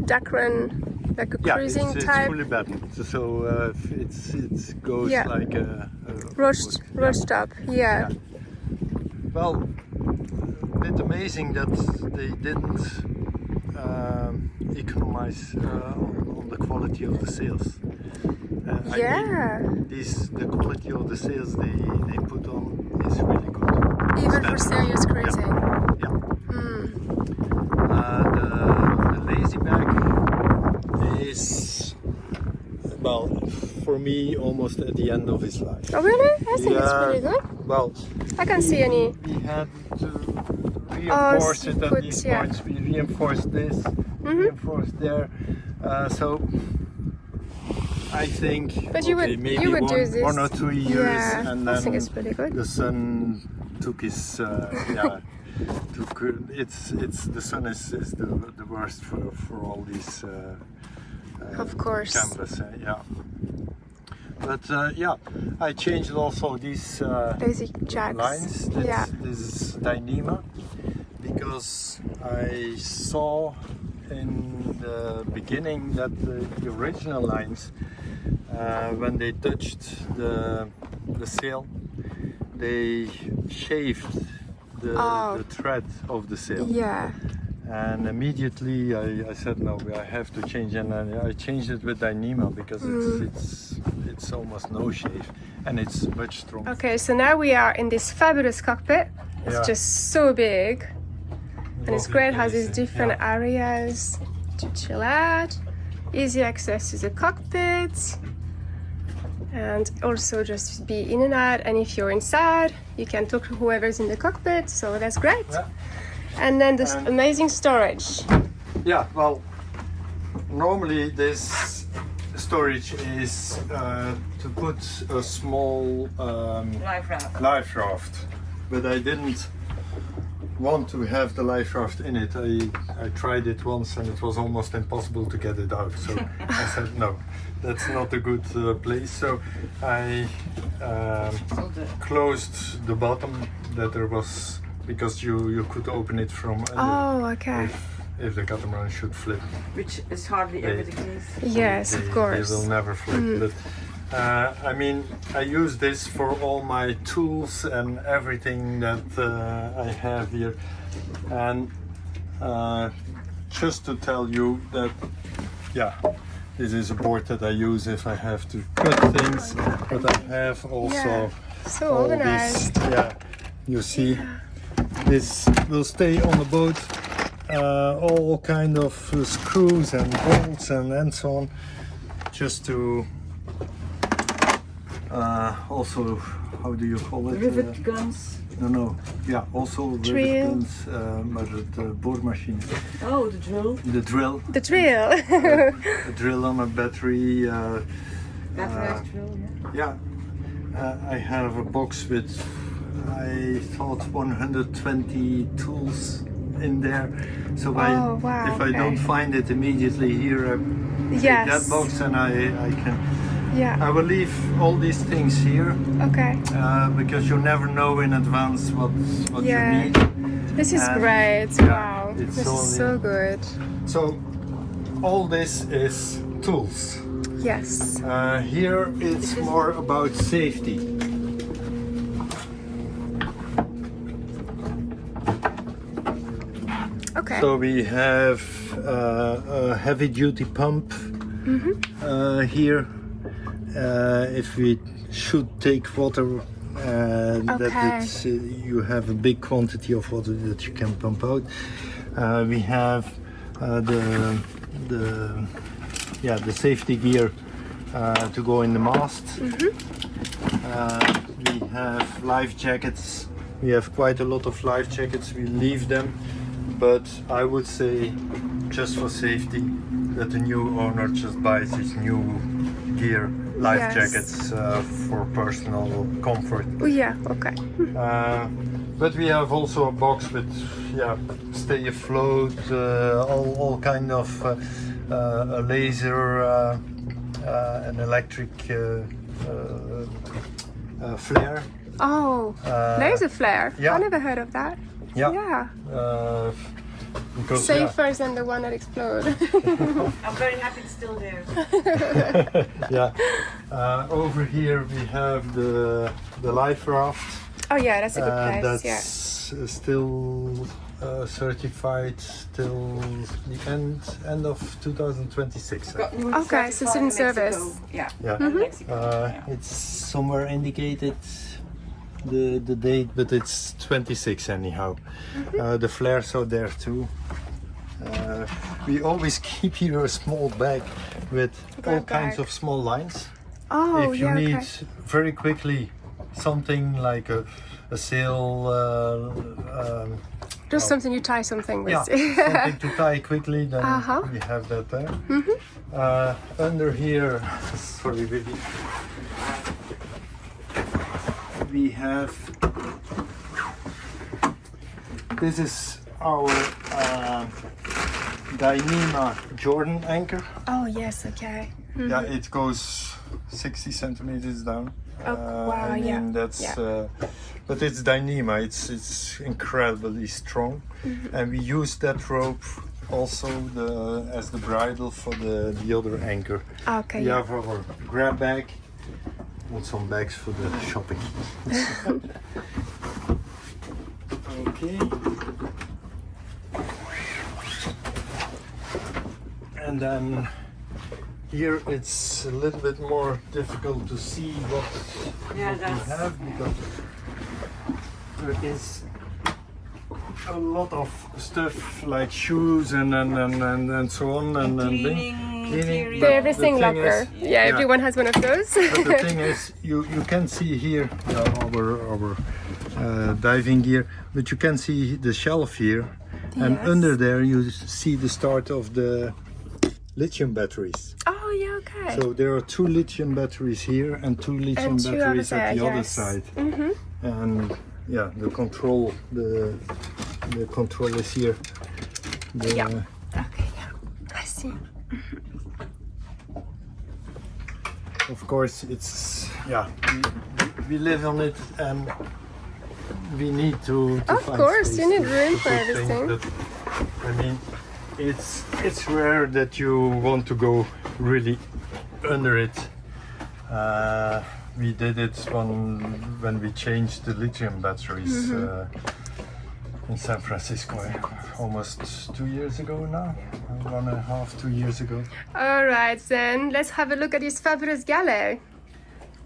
deck run, like a cruising it's type. fully battened. So it goes like a roached up. Yeah. Well, a bit amazing that they didn't economize on the quality of the sails. The quality of the sails they put on is really good. Even for serious cruising. The lazy back is, well, for me, almost at the end of his life. Oh really? I think it's pretty good. Well, I can't see any. We had to reinforce it at these points. We reinforced this, reinforced there. So I think but you maybe would do this 1 or 2 years, and then I think it's pretty good. the sun took his the sun is the worst for all these of course cameras. But I changed also these lazy jacks. lines. This is Dyneema, because I saw in the beginning that the original lines, when they touched the sail, they shaved the thread of the sail. Yeah. And immediately I said no, I have to change, and I changed it with Dyneema because it's almost no shave and it's much stronger. Okay, so now we are in this fabulous cockpit. It's just so big, and it's great. It has these different areas to chill out, easy access to the cockpit, and also just be in and out. And if you're inside, you can talk to whoever's in the cockpit, so that's great. And then this amazing storage. Yeah, well, normally this storage is to put a small life raft, but I didn't want to have the life raft in it. I tried it once and it was almost impossible to get it out, so I said no, that's not a good place. So I closed the bottom that there was, because you could open it from under. Oh, okay. If the catamaran should flip. Which is hardly ever the case. Yes, of course. They will never flip. But I mean, I use this for all my tools and everything that I have here. And just to tell you that, this is a board that I use if I have to cut things. But I have also so organized. This, you see. This will stay on the boat, all kind of screws and bolts and so on, just to also, how do you call it? Rivet guns. Also rivet guns, but the boormachine. Oh, the drill. The drill. The drill. A drill on a battery. Batterized drill, I have a box with, I thought, 120 tools in there. So if I don't find it immediately here, I take that box and I can. I will leave all these things here. Okay. Because you never know in advance what you need. This is great. Wow. This is so good. So all this is tools. Yes. Here it's more about safety. Okay. So we have a heavy duty pump here. If we should take water, that you have a big quantity of water that you can pump out. We have the safety gear to go in the mast. We have life jackets. We have quite a lot of life jackets. We leave them, but I would say, just for safety, that the new owner just buys his new gear, life jackets, for personal comfort. But we have also a box with stay afloat, all kind of a laser, an electric flare. Oh, laser flare. I never heard of that. Because, safer than the one that exploded. I'm very happy it's still there. Over here we have the life raft. Oh yeah, that's a good place. That's still certified till the end of 2026. Okay, so it's in service. It's somewhere indicated the date, but it's 26 anyhow. The flares are there too. We always keep here a small bag with all kinds of small lines. Oh, if you need very quickly something like a sail, just something you tie something with. Something to tie quickly, then we have that there. Under here, sorry baby, we have, this is our Dyneema Jordan anchor. Oh yes, okay. Yeah, it goes 60 centimeters down. That's but it's Dyneema, it's incredibly strong, and we use that rope also as the bridle for the other anchor. We have our grab bag and some bags for the shopping. Okay. And then here it's a little bit more difficult to see what we have, because there is a lot of stuff like shoes and so on and cleaning. The everything thing locker. is- Yeah, everyone has one of those. But the thing is, you can see here our diving gear, but you can see the shelf here, and Yes. under there you see the start of the lithium batteries. Oh, yeah, okay. So there are 2 lithium batteries here and 2 lithium And 2 over batteries at the there, other yes. side. Mm-hmm. And yeah, the control is here. Yeah. Okay, yeah. I see. Of course, it's we live on it, and we need to Of find course, space you need to room put for things everything. that- I mean, it's rare that you want to go really under it. We did it when we changed the lithium batteries in San Francisco, almost 2 years ago now, 1.5, 2 years ago. All right, then let's have a look at this fabulous galley.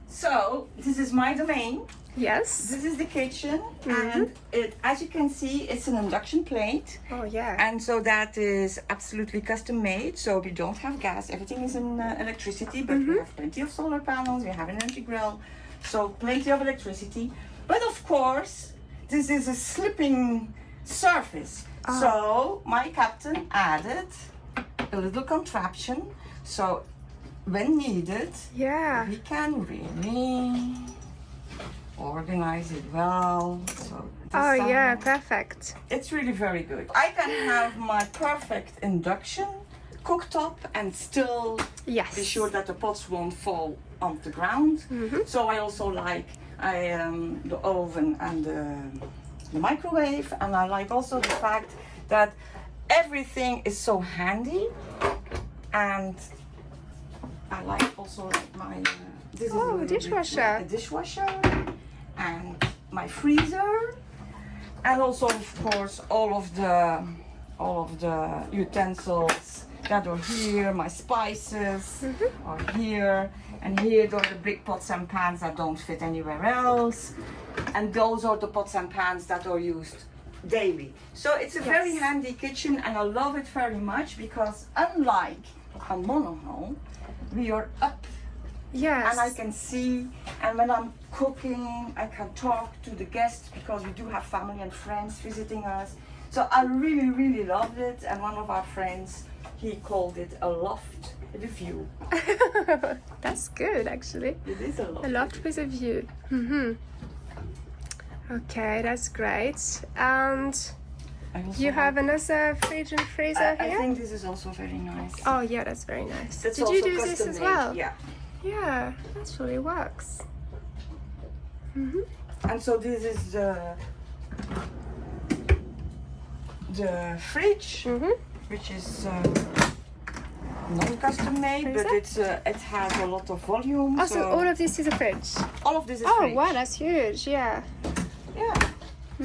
So this is my domain. Yes. This is the kitchen, and as you can see, it's an induction plate, Oh, yeah. and so that is absolutely custom made. So we don't have gas; everything is in electricity. But we have plenty of solar panels. We have an Integrel, so plenty of electricity. But of course, this is a slipping surface. So my captain added a little contraption, so when needed, Yeah. we can really organize it well. So Oh, this yeah, side, perfect. it's really very good. I can have my perfect induction cooktop and still Yes. be sure that the pots won't fall on the ground. So I also like the oven and the microwave, and I like also the fact that everything is so handy, and I like also like my this is a little bit dishwasher. like a dishwasher, and my freezer, and also of course all of the utensils that are here. My spices are here, and here are the big pots and pans that don't fit anywhere else, and those are the pots and pans that are used daily. So it's a very handy kitchen, and I love it very much because unlike a monohull, we are up Yes. and I can see, and when I'm cooking I can talk to the guests because we do have family and friends visiting us. So I really loved it, and one of our friends, he called it a loft with a view. That's good, actually. It is a loft. A loft with a view. Okay, that's great. And I also you have another fridge and freezer I here? think this is also very nice. Oh, yeah, that's very nice. That's Did you also do this custom as made, well? Yeah. Yeah, that really works. And so this is the fridge, which is not custom made, but Freezer? it has a lot of volume. Oh, so all of this is a fridge? all of this is Oh, fridge. wow, that's huge, yeah. Yeah.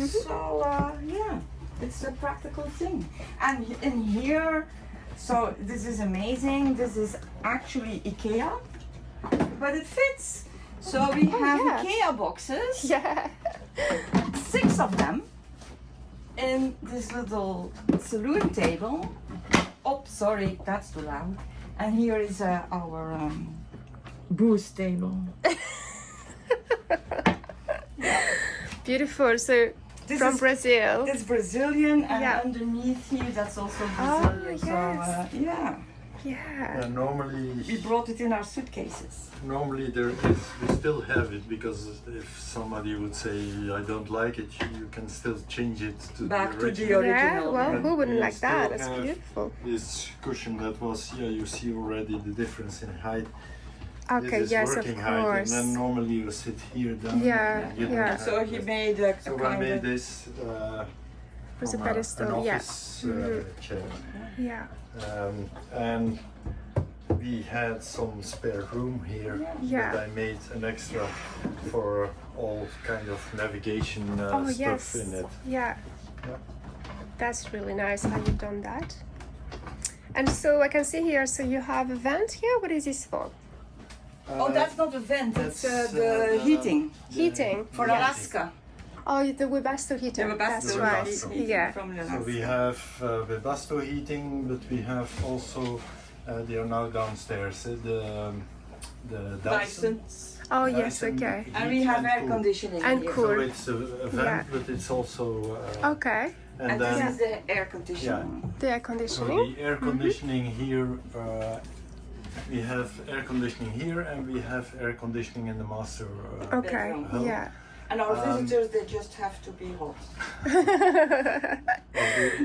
So yeah, it's a practical thing. And in here, so this is amazing. This is actually IKEA, but it fits. So we have yeah. IKEA boxes, Yeah. 6 of them, in this little saloon table. Oh, sorry, that's too loud. And here is our booze table. Beautiful. So, This from is- Brazil. It's Brazilian, and Yeah. underneath here, that's also Oh, Brazilian. So yes. yeah, Yeah. And normally we brought it in our suitcases. there is, we still have it, because if somebody would say I don't like it, you can still change it to Back the to the original. Yeah, original. well, And who wouldn't you like that? still That's have beautiful. This cushion that was, you see already the difference in height. Okay, This is yes, of working height, and course. then normally you sit here down. Yeah, and you don't yeah. have So he that. made a So I kind made of this With a from pedestal, an yeah. office chair. Yeah. And we had some spare room here Yeah. that I made an extra for all kind of navigation Oh, stuff yes. in it. Yeah. Yeah. That's really nice how you've done that. And so I can see here, so you have a vent here. What is this for? Oh, that's not a vent, it's that's, the heating Heating. for Alaska. Oh, the Webasto heater. The That's Webasto right. heating Yeah. from So Alaska. we have Webasto heating, but we have also, they are now downstairs, the Dyson. Dysons. Oh yes. Dyson Okay. heat And we have air cool. conditioning And here. cool. So it's a vent, Yeah. but it's also, Okay. and And then this is the air conditioning. The air so conditioning. the air conditioning here, we have air conditioning here, and we have air conditioning in the master. Okay. bedroom. Yeah. And our visitors, they just have to be hot.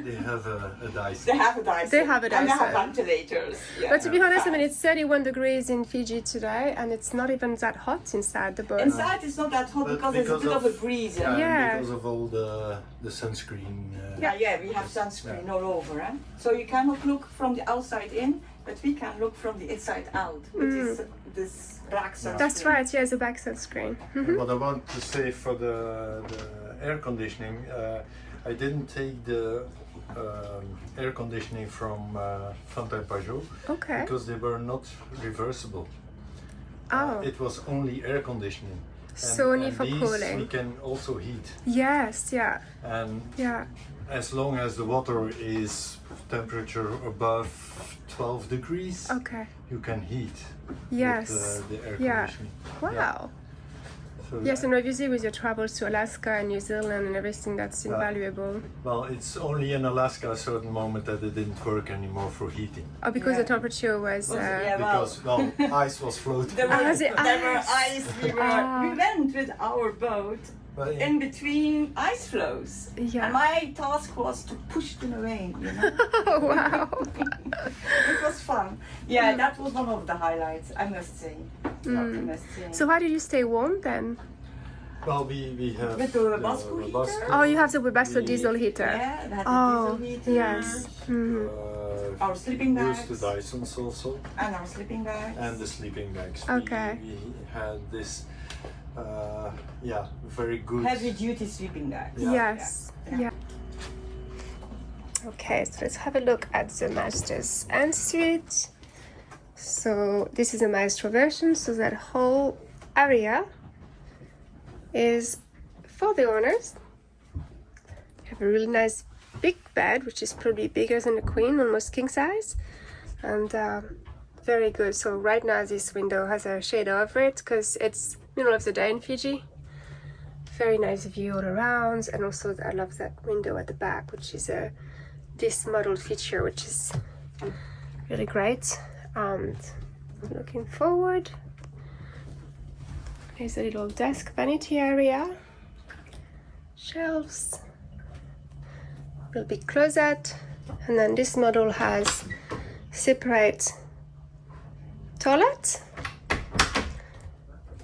They have a Dyson. They have a Dyson. They have a And they have Dyson. ventilators. Yeah. But to be honest, I mean, it's 31 degrees in Fiji today, and it's not even that hot inside the boat. Inside it's not that hot But because there's a because bit of a of- breeze. And Yeah. because of all the sunscreen. Yeah, we have sunscreen all over. Eh? So you cannot look from the outside in, but we can look from the inside out with this black sunscreen. That's right. Yeah, it's a back sunscreen. What I want to say for the air conditioning, I didn't take the air conditioning from Fountaine Pajot Okay. because they were not reversible. Oh. It was only air conditioning. So only for these cooling. we can also heat. Yes. Yeah. And Yeah. as long as the water is temperature above 12 degrees, Okay. you can heat Yes. with the air Yeah. conditioning. Wow. So Yes, and obviously with your travels to Alaska and New Zealand and everything, that's invaluable. well, it's only in Alaska a certain moment that it didn't work anymore for heating. Oh, because Yeah. the temperature was. Yeah, Because, well, ice was floating. There were, the there were ice. ice. Ah. We went with our boat But in between ice floes. Yeah. And my task was to push them away, you know. Oh, wow. It was fun. Yeah, that was one of the highlights, I must say. Yeah, I must say. So how did you stay warm then? well, we have With the Webasto Webasto, heater? Oh, you have the Webasto We- diesel heater. Yeah, that Oh, diesel heater. yes. Mhm. Our sleeping Use bags. the Dysons also, And our sleeping bags. and the sleeping bags. Okay. We had this, yeah, very good. Heavy duty sleeping bags. Yeah. Yes. Yeah. Okay, so let's have a look at the Master's ensuite. So this is a Maestro version, so that whole area is for the owners. You have a really nice big bed, which is probably bigger than the Queen, almost king size, and very good. So right now this window has a shade over it because it's middle of the day in Fiji. Very nice view all around, and also I love that window at the back, which is this model feature, which is really great. And looking forward, there's a little desk vanity area, shelves, little big closet, and then this model has separate toilet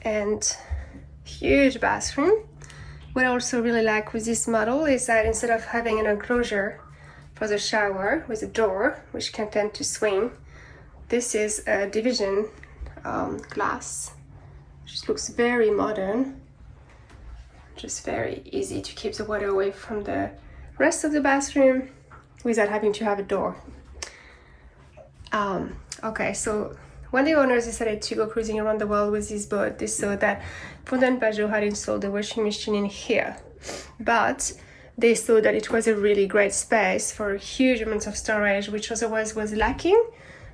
and huge bathroom. What I also really like with this model is that instead of having an enclosure for the shower with a door which can tend to swing, this is a division glass, which looks very modern, just very easy to keep the water away from the rest of the bathroom without having to have a door. Okay, so when the owners decided to go cruising around the world with this boat, they saw that Fountaine Pajot had installed a washing machine in here, but they saw that it was a really great space for huge amounts of storage, which otherwise was lacking.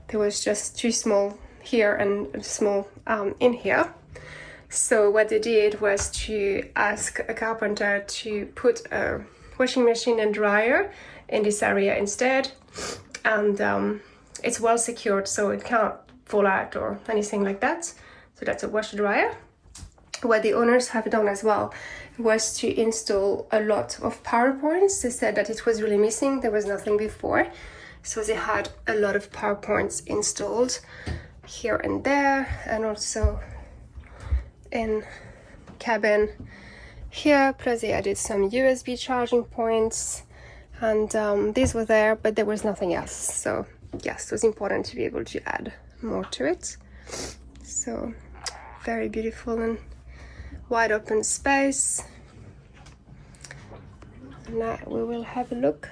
There was just too small here and small in here. So what they did was to ask a carpenter to put a washing machine and dryer in this area instead, and it's well secured, so it can't fall out or anything like that. So that's a washer dryer. What the owners have done as well was to install a lot of power points. They said that it was really missing, there was nothing before, so they had a lot of power points installed here and there, and also in cabin here, plus they added some USB charging points, and these were there, but there was nothing else. So yes, it was important to be able to add more to it. So very beautiful and wide open space. Now we will have a look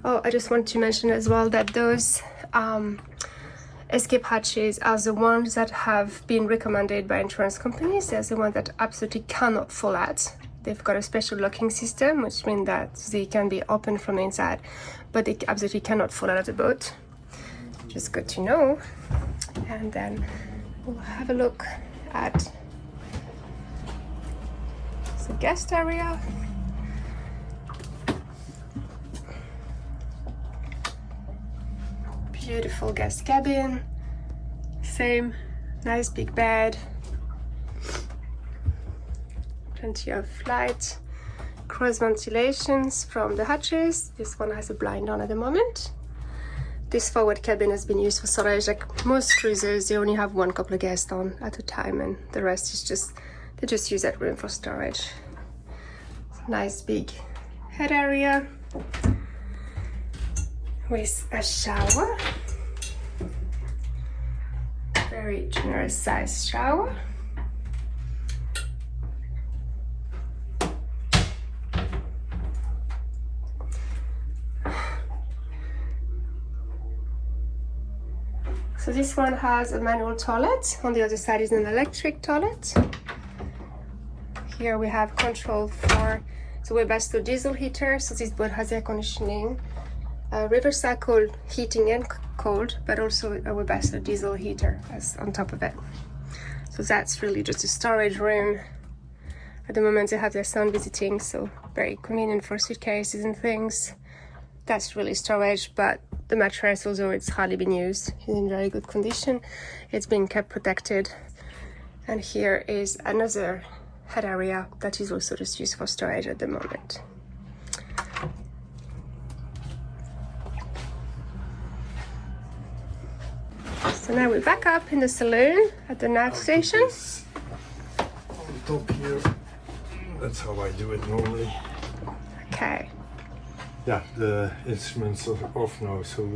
Oh, I just want to mention as well that those escape hatches are the ones that have been recommended by insurance companies. They're the ones that absolutely cannot fall out. They've got a special locking system, which means that they can be opened from the inside, but they absolutely cannot fall out of the boat. Just good to know. And then we'll have a look at the guest area. Beautiful guest cabin. Same nice big bed. Plenty of light. Cross ventilations from the hatches. This one has a blind on at the moment. This forward cabin has been used for storage. Like most cruisers, they only have one couple of guests on at a time, and the rest is just, they just use that room for storage. Nice big head area with a shower. Very generous size shower. So this one has a manual toilet. On the other side is an electric toilet. Here we have control for the Maestro diesel heater. So this boat has air conditioning, reverse cycle heating and cold, but also a Maestro diesel heater as on top of it. So that's really just a storage room. At the moment they have their son visiting, so very convenient for suitcases and things. That's really storage, but the mattress, although it's hardly been used, is in very good condition. It's been kept protected. And here is another head area that is also just used for storage at the moment. So now we're back up in the saloon at the nav station. On the top here, that's how I do it normally. Okay. Yeah, the instruments are off now, so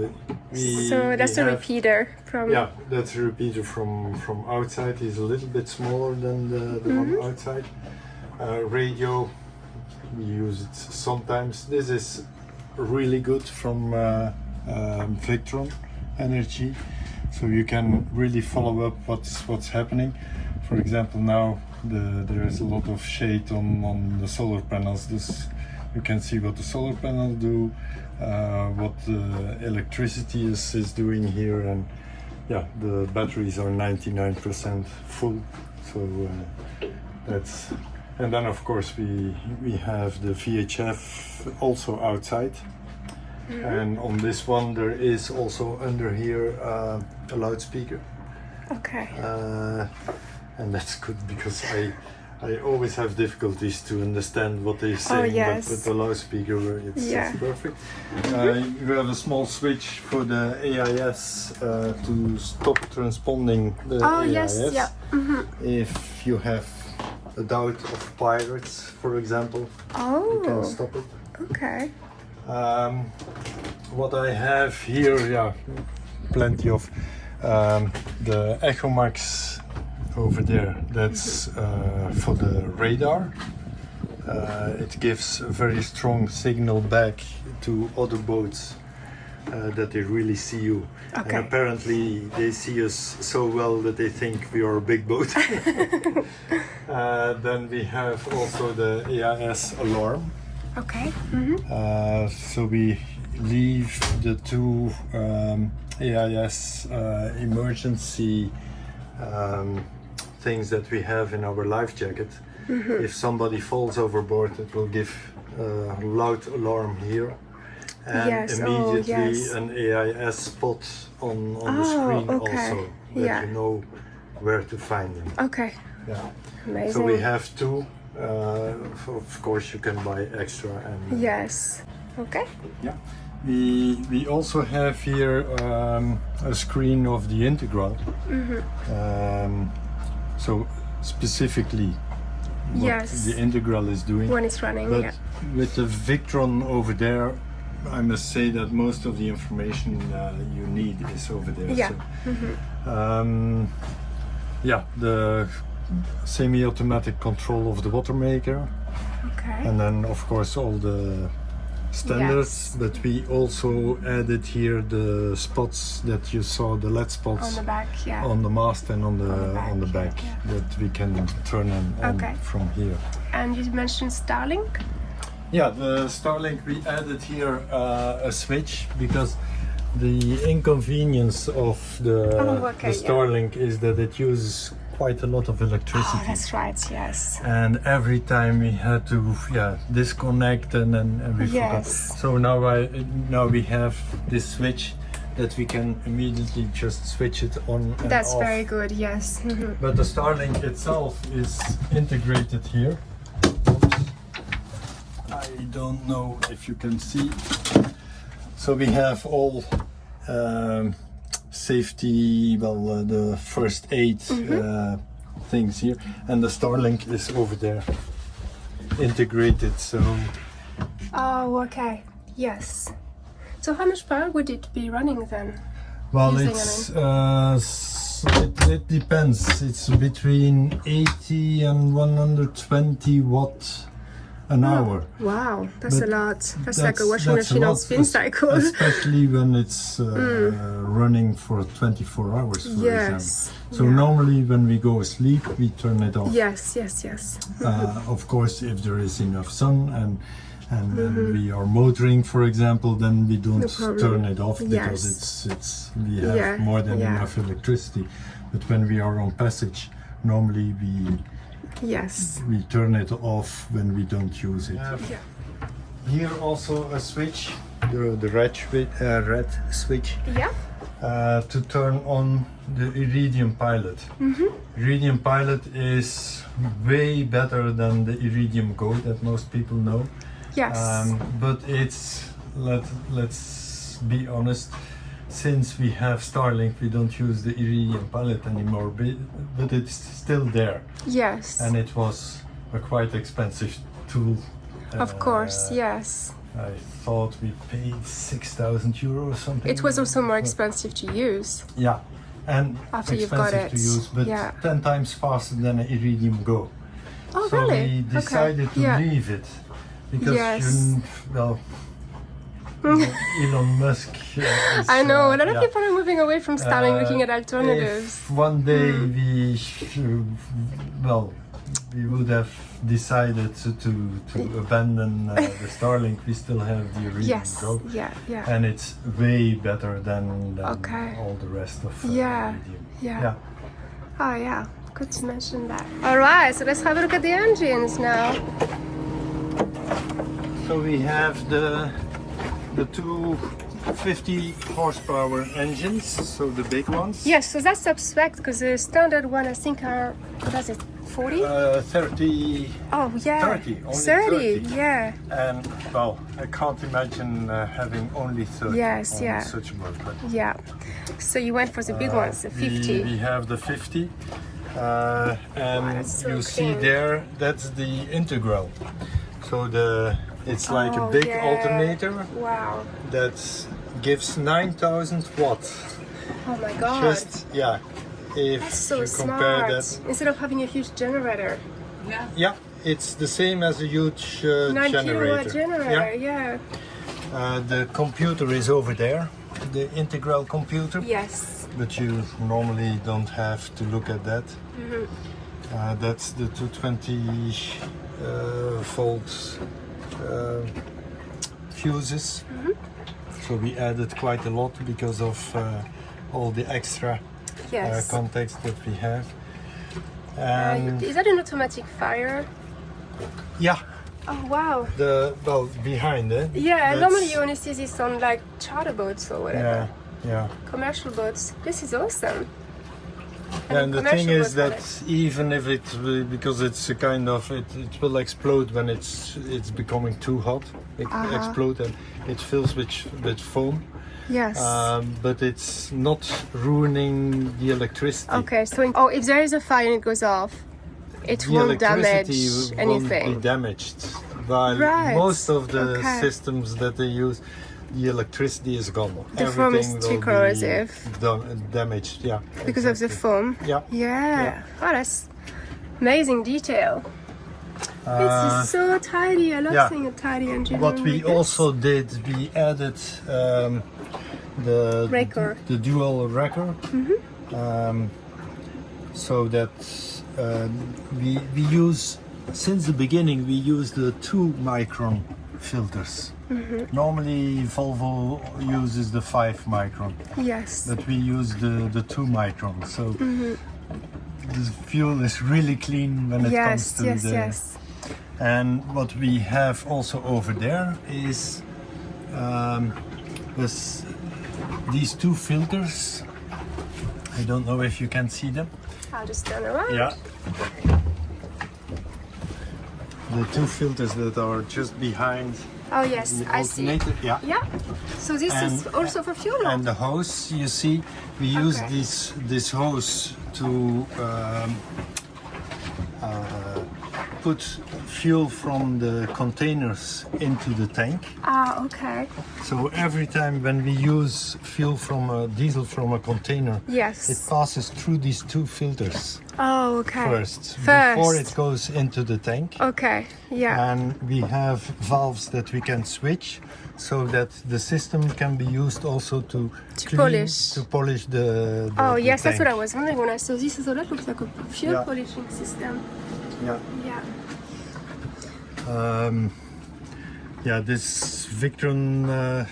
so that's a repeater from... Yeah, that's a repeater from outside. It's a little bit smaller than the one outside. Radio, we use it sometimes. This is really good from Victron Energy, so you can really follow up what's happening. For example, now there is a lot of shade on the solar panels. You can see what the solar panels do, what the electricity is doing here, and yeah, the batteries are 99% full. So that's, and then of course we have the VHF also outside, and on this one there is also under here a loudspeaker. Okay. And that's good because I always have difficulties to understand what they're saying, yes. But with the loudspeaker it's perfect. You have a small switch for the AIS to stop transponding the AIS. Yes, yeah. If you have a doubt of pirates, for example, you can stop it. Okay. What I have here, plenty of the Echo Max over there, that's for the radar. It gives a very strong signal back to other boats that they really see you. Okay. And apparently they see us so well that they think we are a big boat. Then we have also the AIS alarm. Okay. So we leave the two AIS emergency things that we have in our life jacket. If somebody falls overboard, it will give a loud alarm here, and immediately an AIS spot on the screen also, that you know where to find them. Okay. Yeah. Amazing. So we have two. Of course, you can buy extra. And yes. Okay. Yeah. We also have here a screen of the Integrel. So specifically what the Integrel is doing. When it's running, but with the Victron over there, I must say that most of the information you need is over there. Yeah. So, the semi-automatic control of the water maker. Okay. And then of course all the standards, but we also added here the spots that you saw, the LED spots On the back, yeah. on the mast and on the back, back yeah. that we can turn on Okay. from here. And you mentioned Starlink? Yeah, the Starlink, we added here a switch because the inconvenience of the yeah. Starlink is that it uses quite a lot of electricity. Oh, that's right, yes. And every time we had to disconnect and we forgot. Yes. So now we have this switch that we can immediately just switch it on and That's off. very good, yes. But the Starlink itself is integrated here. Oops. I don't know if you can see. So we have all safety, the first aid things here, and the Starlink is over there, integrated. So Oh, okay. Yes. So how much power would it be running then? well, Using, it depends. It's between 80 and 120 watt an hour. Wow, that's But a lot. That's like a That's- washing that's a machine on lot, spin cycles. especially when it's running for 24 hours, for Yes, example. So yeah. normally when we go asleep, we turn it off. Yes, yes, yes. Of course, if there is enough sun and we are motoring, for example, then we don't problem. turn it off because Yes. we have Yeah, more than yeah. enough electricity. But when we are on passage, normally Yes. we turn it off when we don't use it. Yeah. Here also a switch, the red switch, Yeah? to turn on the Iridium Pilot. Iridium Pilot is way better than the Iridium Go that most people know. Yes. But it's, let's be honest, since we have Starlink, we don't use the Iridium Pilot anymore, but it's still there. Yes. And it was a quite expensive tool. Of course, yes. I thought we paid 6,000 euros or something. It was also more expensive to use. Yeah, and After you've got expensive it, to use, but yeah. 10 times faster than an Iridium Go. Oh, So really? we decided Okay. to Yeah. leave it because Yes. Elon Musk. Is, I know, a lot of yeah. people are moving away from Starlink, looking at alternatives. If one day we would have decided to abandon the Starlink, we still have the Iridium Yes, Go. yeah. And it's way better than Okay. all the rest of Yeah, Iridium. yeah. Oh, yeah. Good to mention that. All right, so let's have a look at the engines now. So we have the two 50 horsepower engines, so the big ones. Yes, so that's up-spec because the standard one, I think, are, what is it, 40? 30, Oh, yeah. 30, only 30. Yeah. And I can't imagine having only 30 Yes, on yeah. such a boat. But Yeah. So you went for the big ones, the 50. We have the 50, and that's so you see clean. there, that's the Integrel. So it's like a Oh, big yeah. alternator Wow. that gives 9,000 watts. Oh my god. Just if That's so you compare smart. that, Instead of having a huge generator. yeah, it's the same as a huge 9 kilowatt generator. generator, yeah. The computer is over there, the Integrel computer. Yes. But you normally don't have to look at that. Mm-hmm. That's the 220 volts fuses. Mm-hmm. So we added quite a lot because of all the extra Yes. contacts that we have. And Is that an automatic fire? yeah, Oh wow. behind it. Yeah, that's- normally you only see this on like charter boats or whatever. Yeah. Commercial boats. This is awesome. And the commercial thing is boats that have even if because it's a kind of it will explode when it's becoming too hot. It explode and it fills with foam. Yes. But it's not ruining the electricity. Okay, so if there is a fire and it goes off, it The won't damage electricity won't anything. be damaged. While Right. most of the Okay. systems that they use, the electricity is gone. The foam is Everything too will be corrosive. damaged. Yeah. Because of the exactly. foam. Yeah. Yeah. Oh, that's amazing detail. It's so tidy. I love yeah. seeing a tidy engine. What we like this. also did, we added the Raker. the dual wrecker, so that we use, since the beginning we use the 2 micron filters. Normally Volvo uses the 5 micron, Yes. but we use the 2 micron. So the fuel is really clean when it comes to the. Yes. And what we have also over there is these 2 filters. I don't know if you can see them. I'll just turn around. Yeah. The 2 filters that are just behind Oh yes, the I see. alternator. Yeah. Yeah. So this is also for fuel. And the hose, you see, we use Okay. this hose to put fuel from the containers into the tank. Ah, okay. So every time when we use fuel from a diesel from a container, Yes. it passes through these 2 filters Oh, okay. first before it goes into the tank. Okay. Yeah. And we have valves that we can switch so that the system can be used also to polish the Oh the yes, that's what I tank. was wondering when I saw this. So that looks like a fuel Yeah. polishing system. Yeah. Yeah. Yeah, this Victron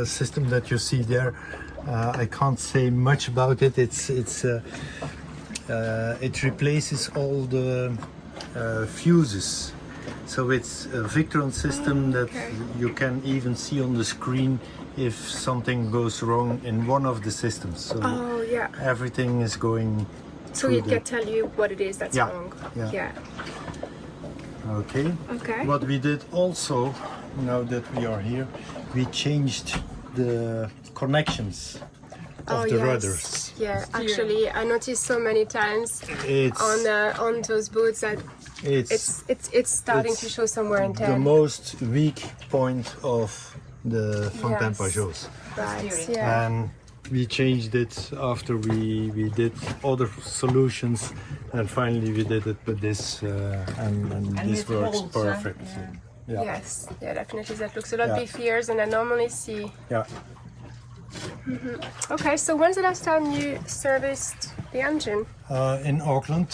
system that you see there, I can't say much about it. It replaces all the fuses. So it's a Victron system that you can even see on the screen if something goes wrong in one of the systems. So Oh yeah. everything is going. So through it can tell you what it is that's Yeah. wrong. Yeah. Yeah. Okay. Okay. What we did also, now that we are here, we changed the connections of the rudders. Yeah, actually, I noticed so many times It's on those boats that it's starting it's to show some wear and the tear. most weak point of the Fountaine Yes. Pajots. Right. Yeah. And we changed it after we did other solutions, and finally we did it with this, and this it works holds, perfect. yeah. Yeah. Yes. Yeah. Definitely, that looks a lot Yeah. beefier than I normally see. Yeah. Okay. So when's the last time you serviced the engine? In Auckland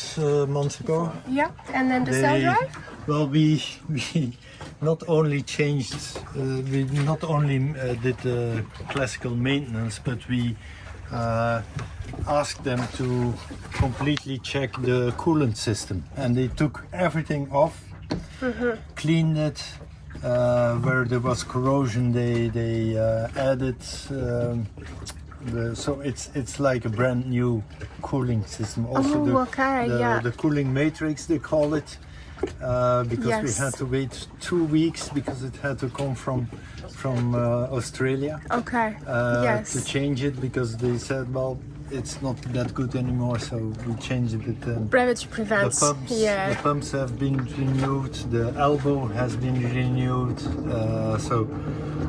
months ago. Yeah. And then the cell drive. Well, we not only changed, we not only did the classical maintenance, but we asked them to completely check the coolant system, and they took everything off, cleaned it. Where there was corrosion, they added. So it's like a brand new cooling system. Also, the cooling matrix they call it. Because we had to wait 2 weeks because it had to come from Australia Okay. to change it, because they said, well, it's not that good anymore, so we changed it. Brevity The prevents. the pumps have been renewed, the elbow has been renewed, so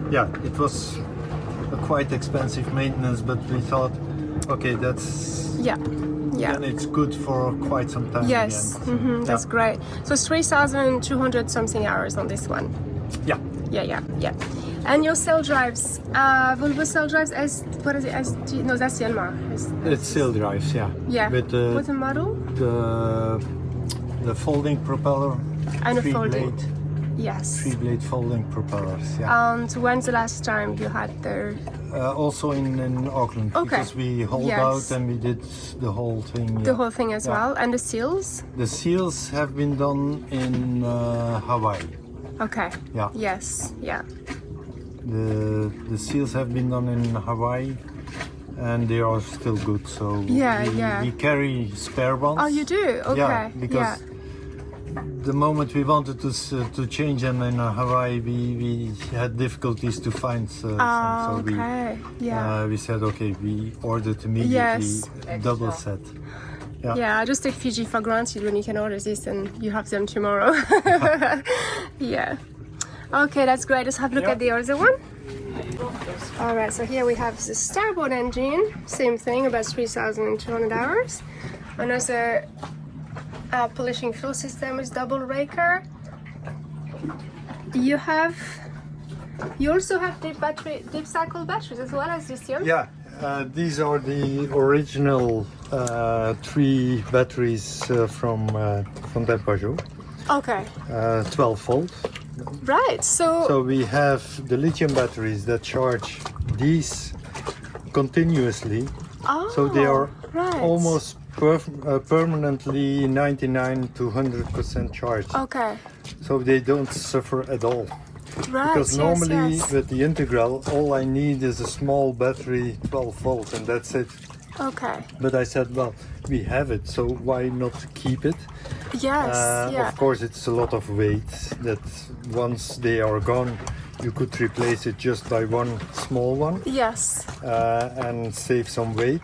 yeah, it was a quite expensive maintenance, but we thought, okay, that's Yeah. Yeah. then it's good for quite some time. Yes. Again. That's great. So 3,200 something hours on this one. Yeah. Yeah. And your cell drives, Volvo cell drives, what is it? No, that's Yanmar. It's sail drives, yeah. Yeah. With What's the model? the folding propeller, And a three folding. blade, Yes. 3-blade folding propellers. Yeah. And when's the last time you had the? Also in Auckland, Okay. because we hauled Yes. out and we did the whole thing. The yeah. whole thing as Yeah. well, and the seals. The seals have been done in Hawaii. Okay. Yeah. Yes. Yeah. The seals have been done in Hawaii, and they are still good. So we carry spare ones. Oh, you do? Okay. Yeah, because the moment we wanted to change them in Hawaii, we had difficulties to find some. So we said, okay, we ordered immediately Yes. double set. Yeah. Yeah, I just take Fiji for granted when you can order this and you have them tomorrow. Yeah. Okay, that's great. Let's have a look at the other one. All right, so here we have the starboard engine. Same thing, about 3,200 hours. Another polishing fuel system with double raker. You also have deep cycle batteries as well as lithium. Yeah, these are the original 3 batteries from Fountaine Pajot, Okay. 12 volt. Right. So we have the lithium batteries that charge these continuously. Oh, So they are right. almost permanently 99 to 100% charged. Okay. So they don't suffer at all. Right. Because yes, normally yes. with the Integrel, all I need is a small battery, 12 volt, and that's it. Okay. But I said, well, we have it, so why not keep it? Yes. Yeah. Of course, it's a lot of weight that once they are gone, you could replace it just by one small one Yes. and save some weight.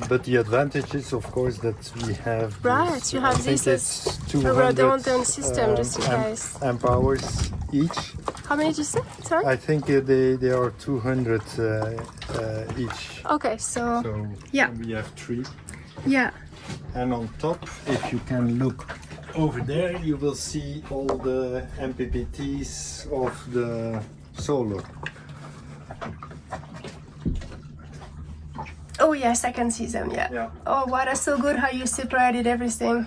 But the advantage is, of course, that we have Right, this, you have I think this it's as 200 a redundant system, just in case. amp hours each. How many did you say? Sorry? I think they are 200 each. Okay, so So yeah. we have 3. Yeah. And on top, if you can look over there, you will see all the MPPTs of the solar. Oh yes, I can see them, yeah. Yeah. Oh wow, that's so good how you separated everything.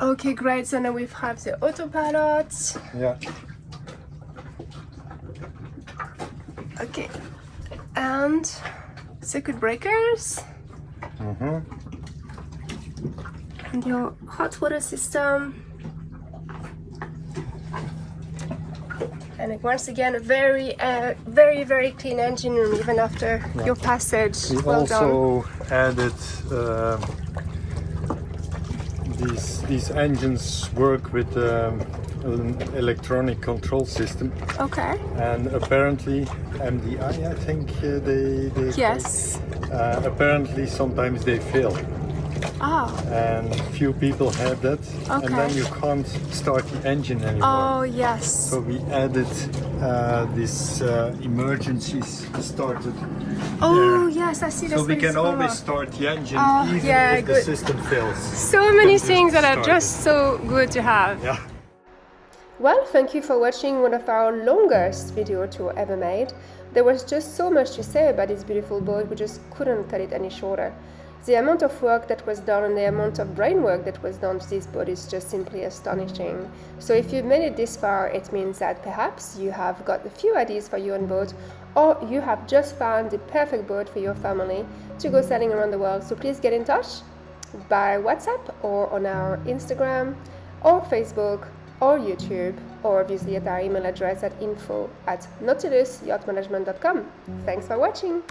Okay, great. So now we have the autopilot. Yeah. Okay. And circuit breakers. And your hot water system. And once again, a very, very clean engine room, even after your passage. We Well done. also added these engines work with an electronic control system, Okay. and apparently MDI, I think they Yes. apparently sometimes they fail. Ah. And few people have that, and Okay. then you can't start the engine anymore. Oh yes. So we added this emergency started. Oh there. yes, I see. That's So we what can it's for. always start the engine Oh, even yeah, if the good. system fails. So many just things that are start just so good to have. Yeah. Well, thank you for watching one of our longest video tour ever made. There was just so much to say about this beautiful boat, we just couldn't cut it any shorter. The amount of work that was done and the amount of brain work that was done to this boat is just simply astonishing. So if you've made it this far, it means that perhaps you have got a few ideas for your own boat, or you have just found the perfect boat for your family to go sailing around the world. So please get in touch by WhatsApp or on our Instagram or Facebook or YouTube, or obviously at our email address at info@nautilusyachtmanagement.com. Thanks for watching!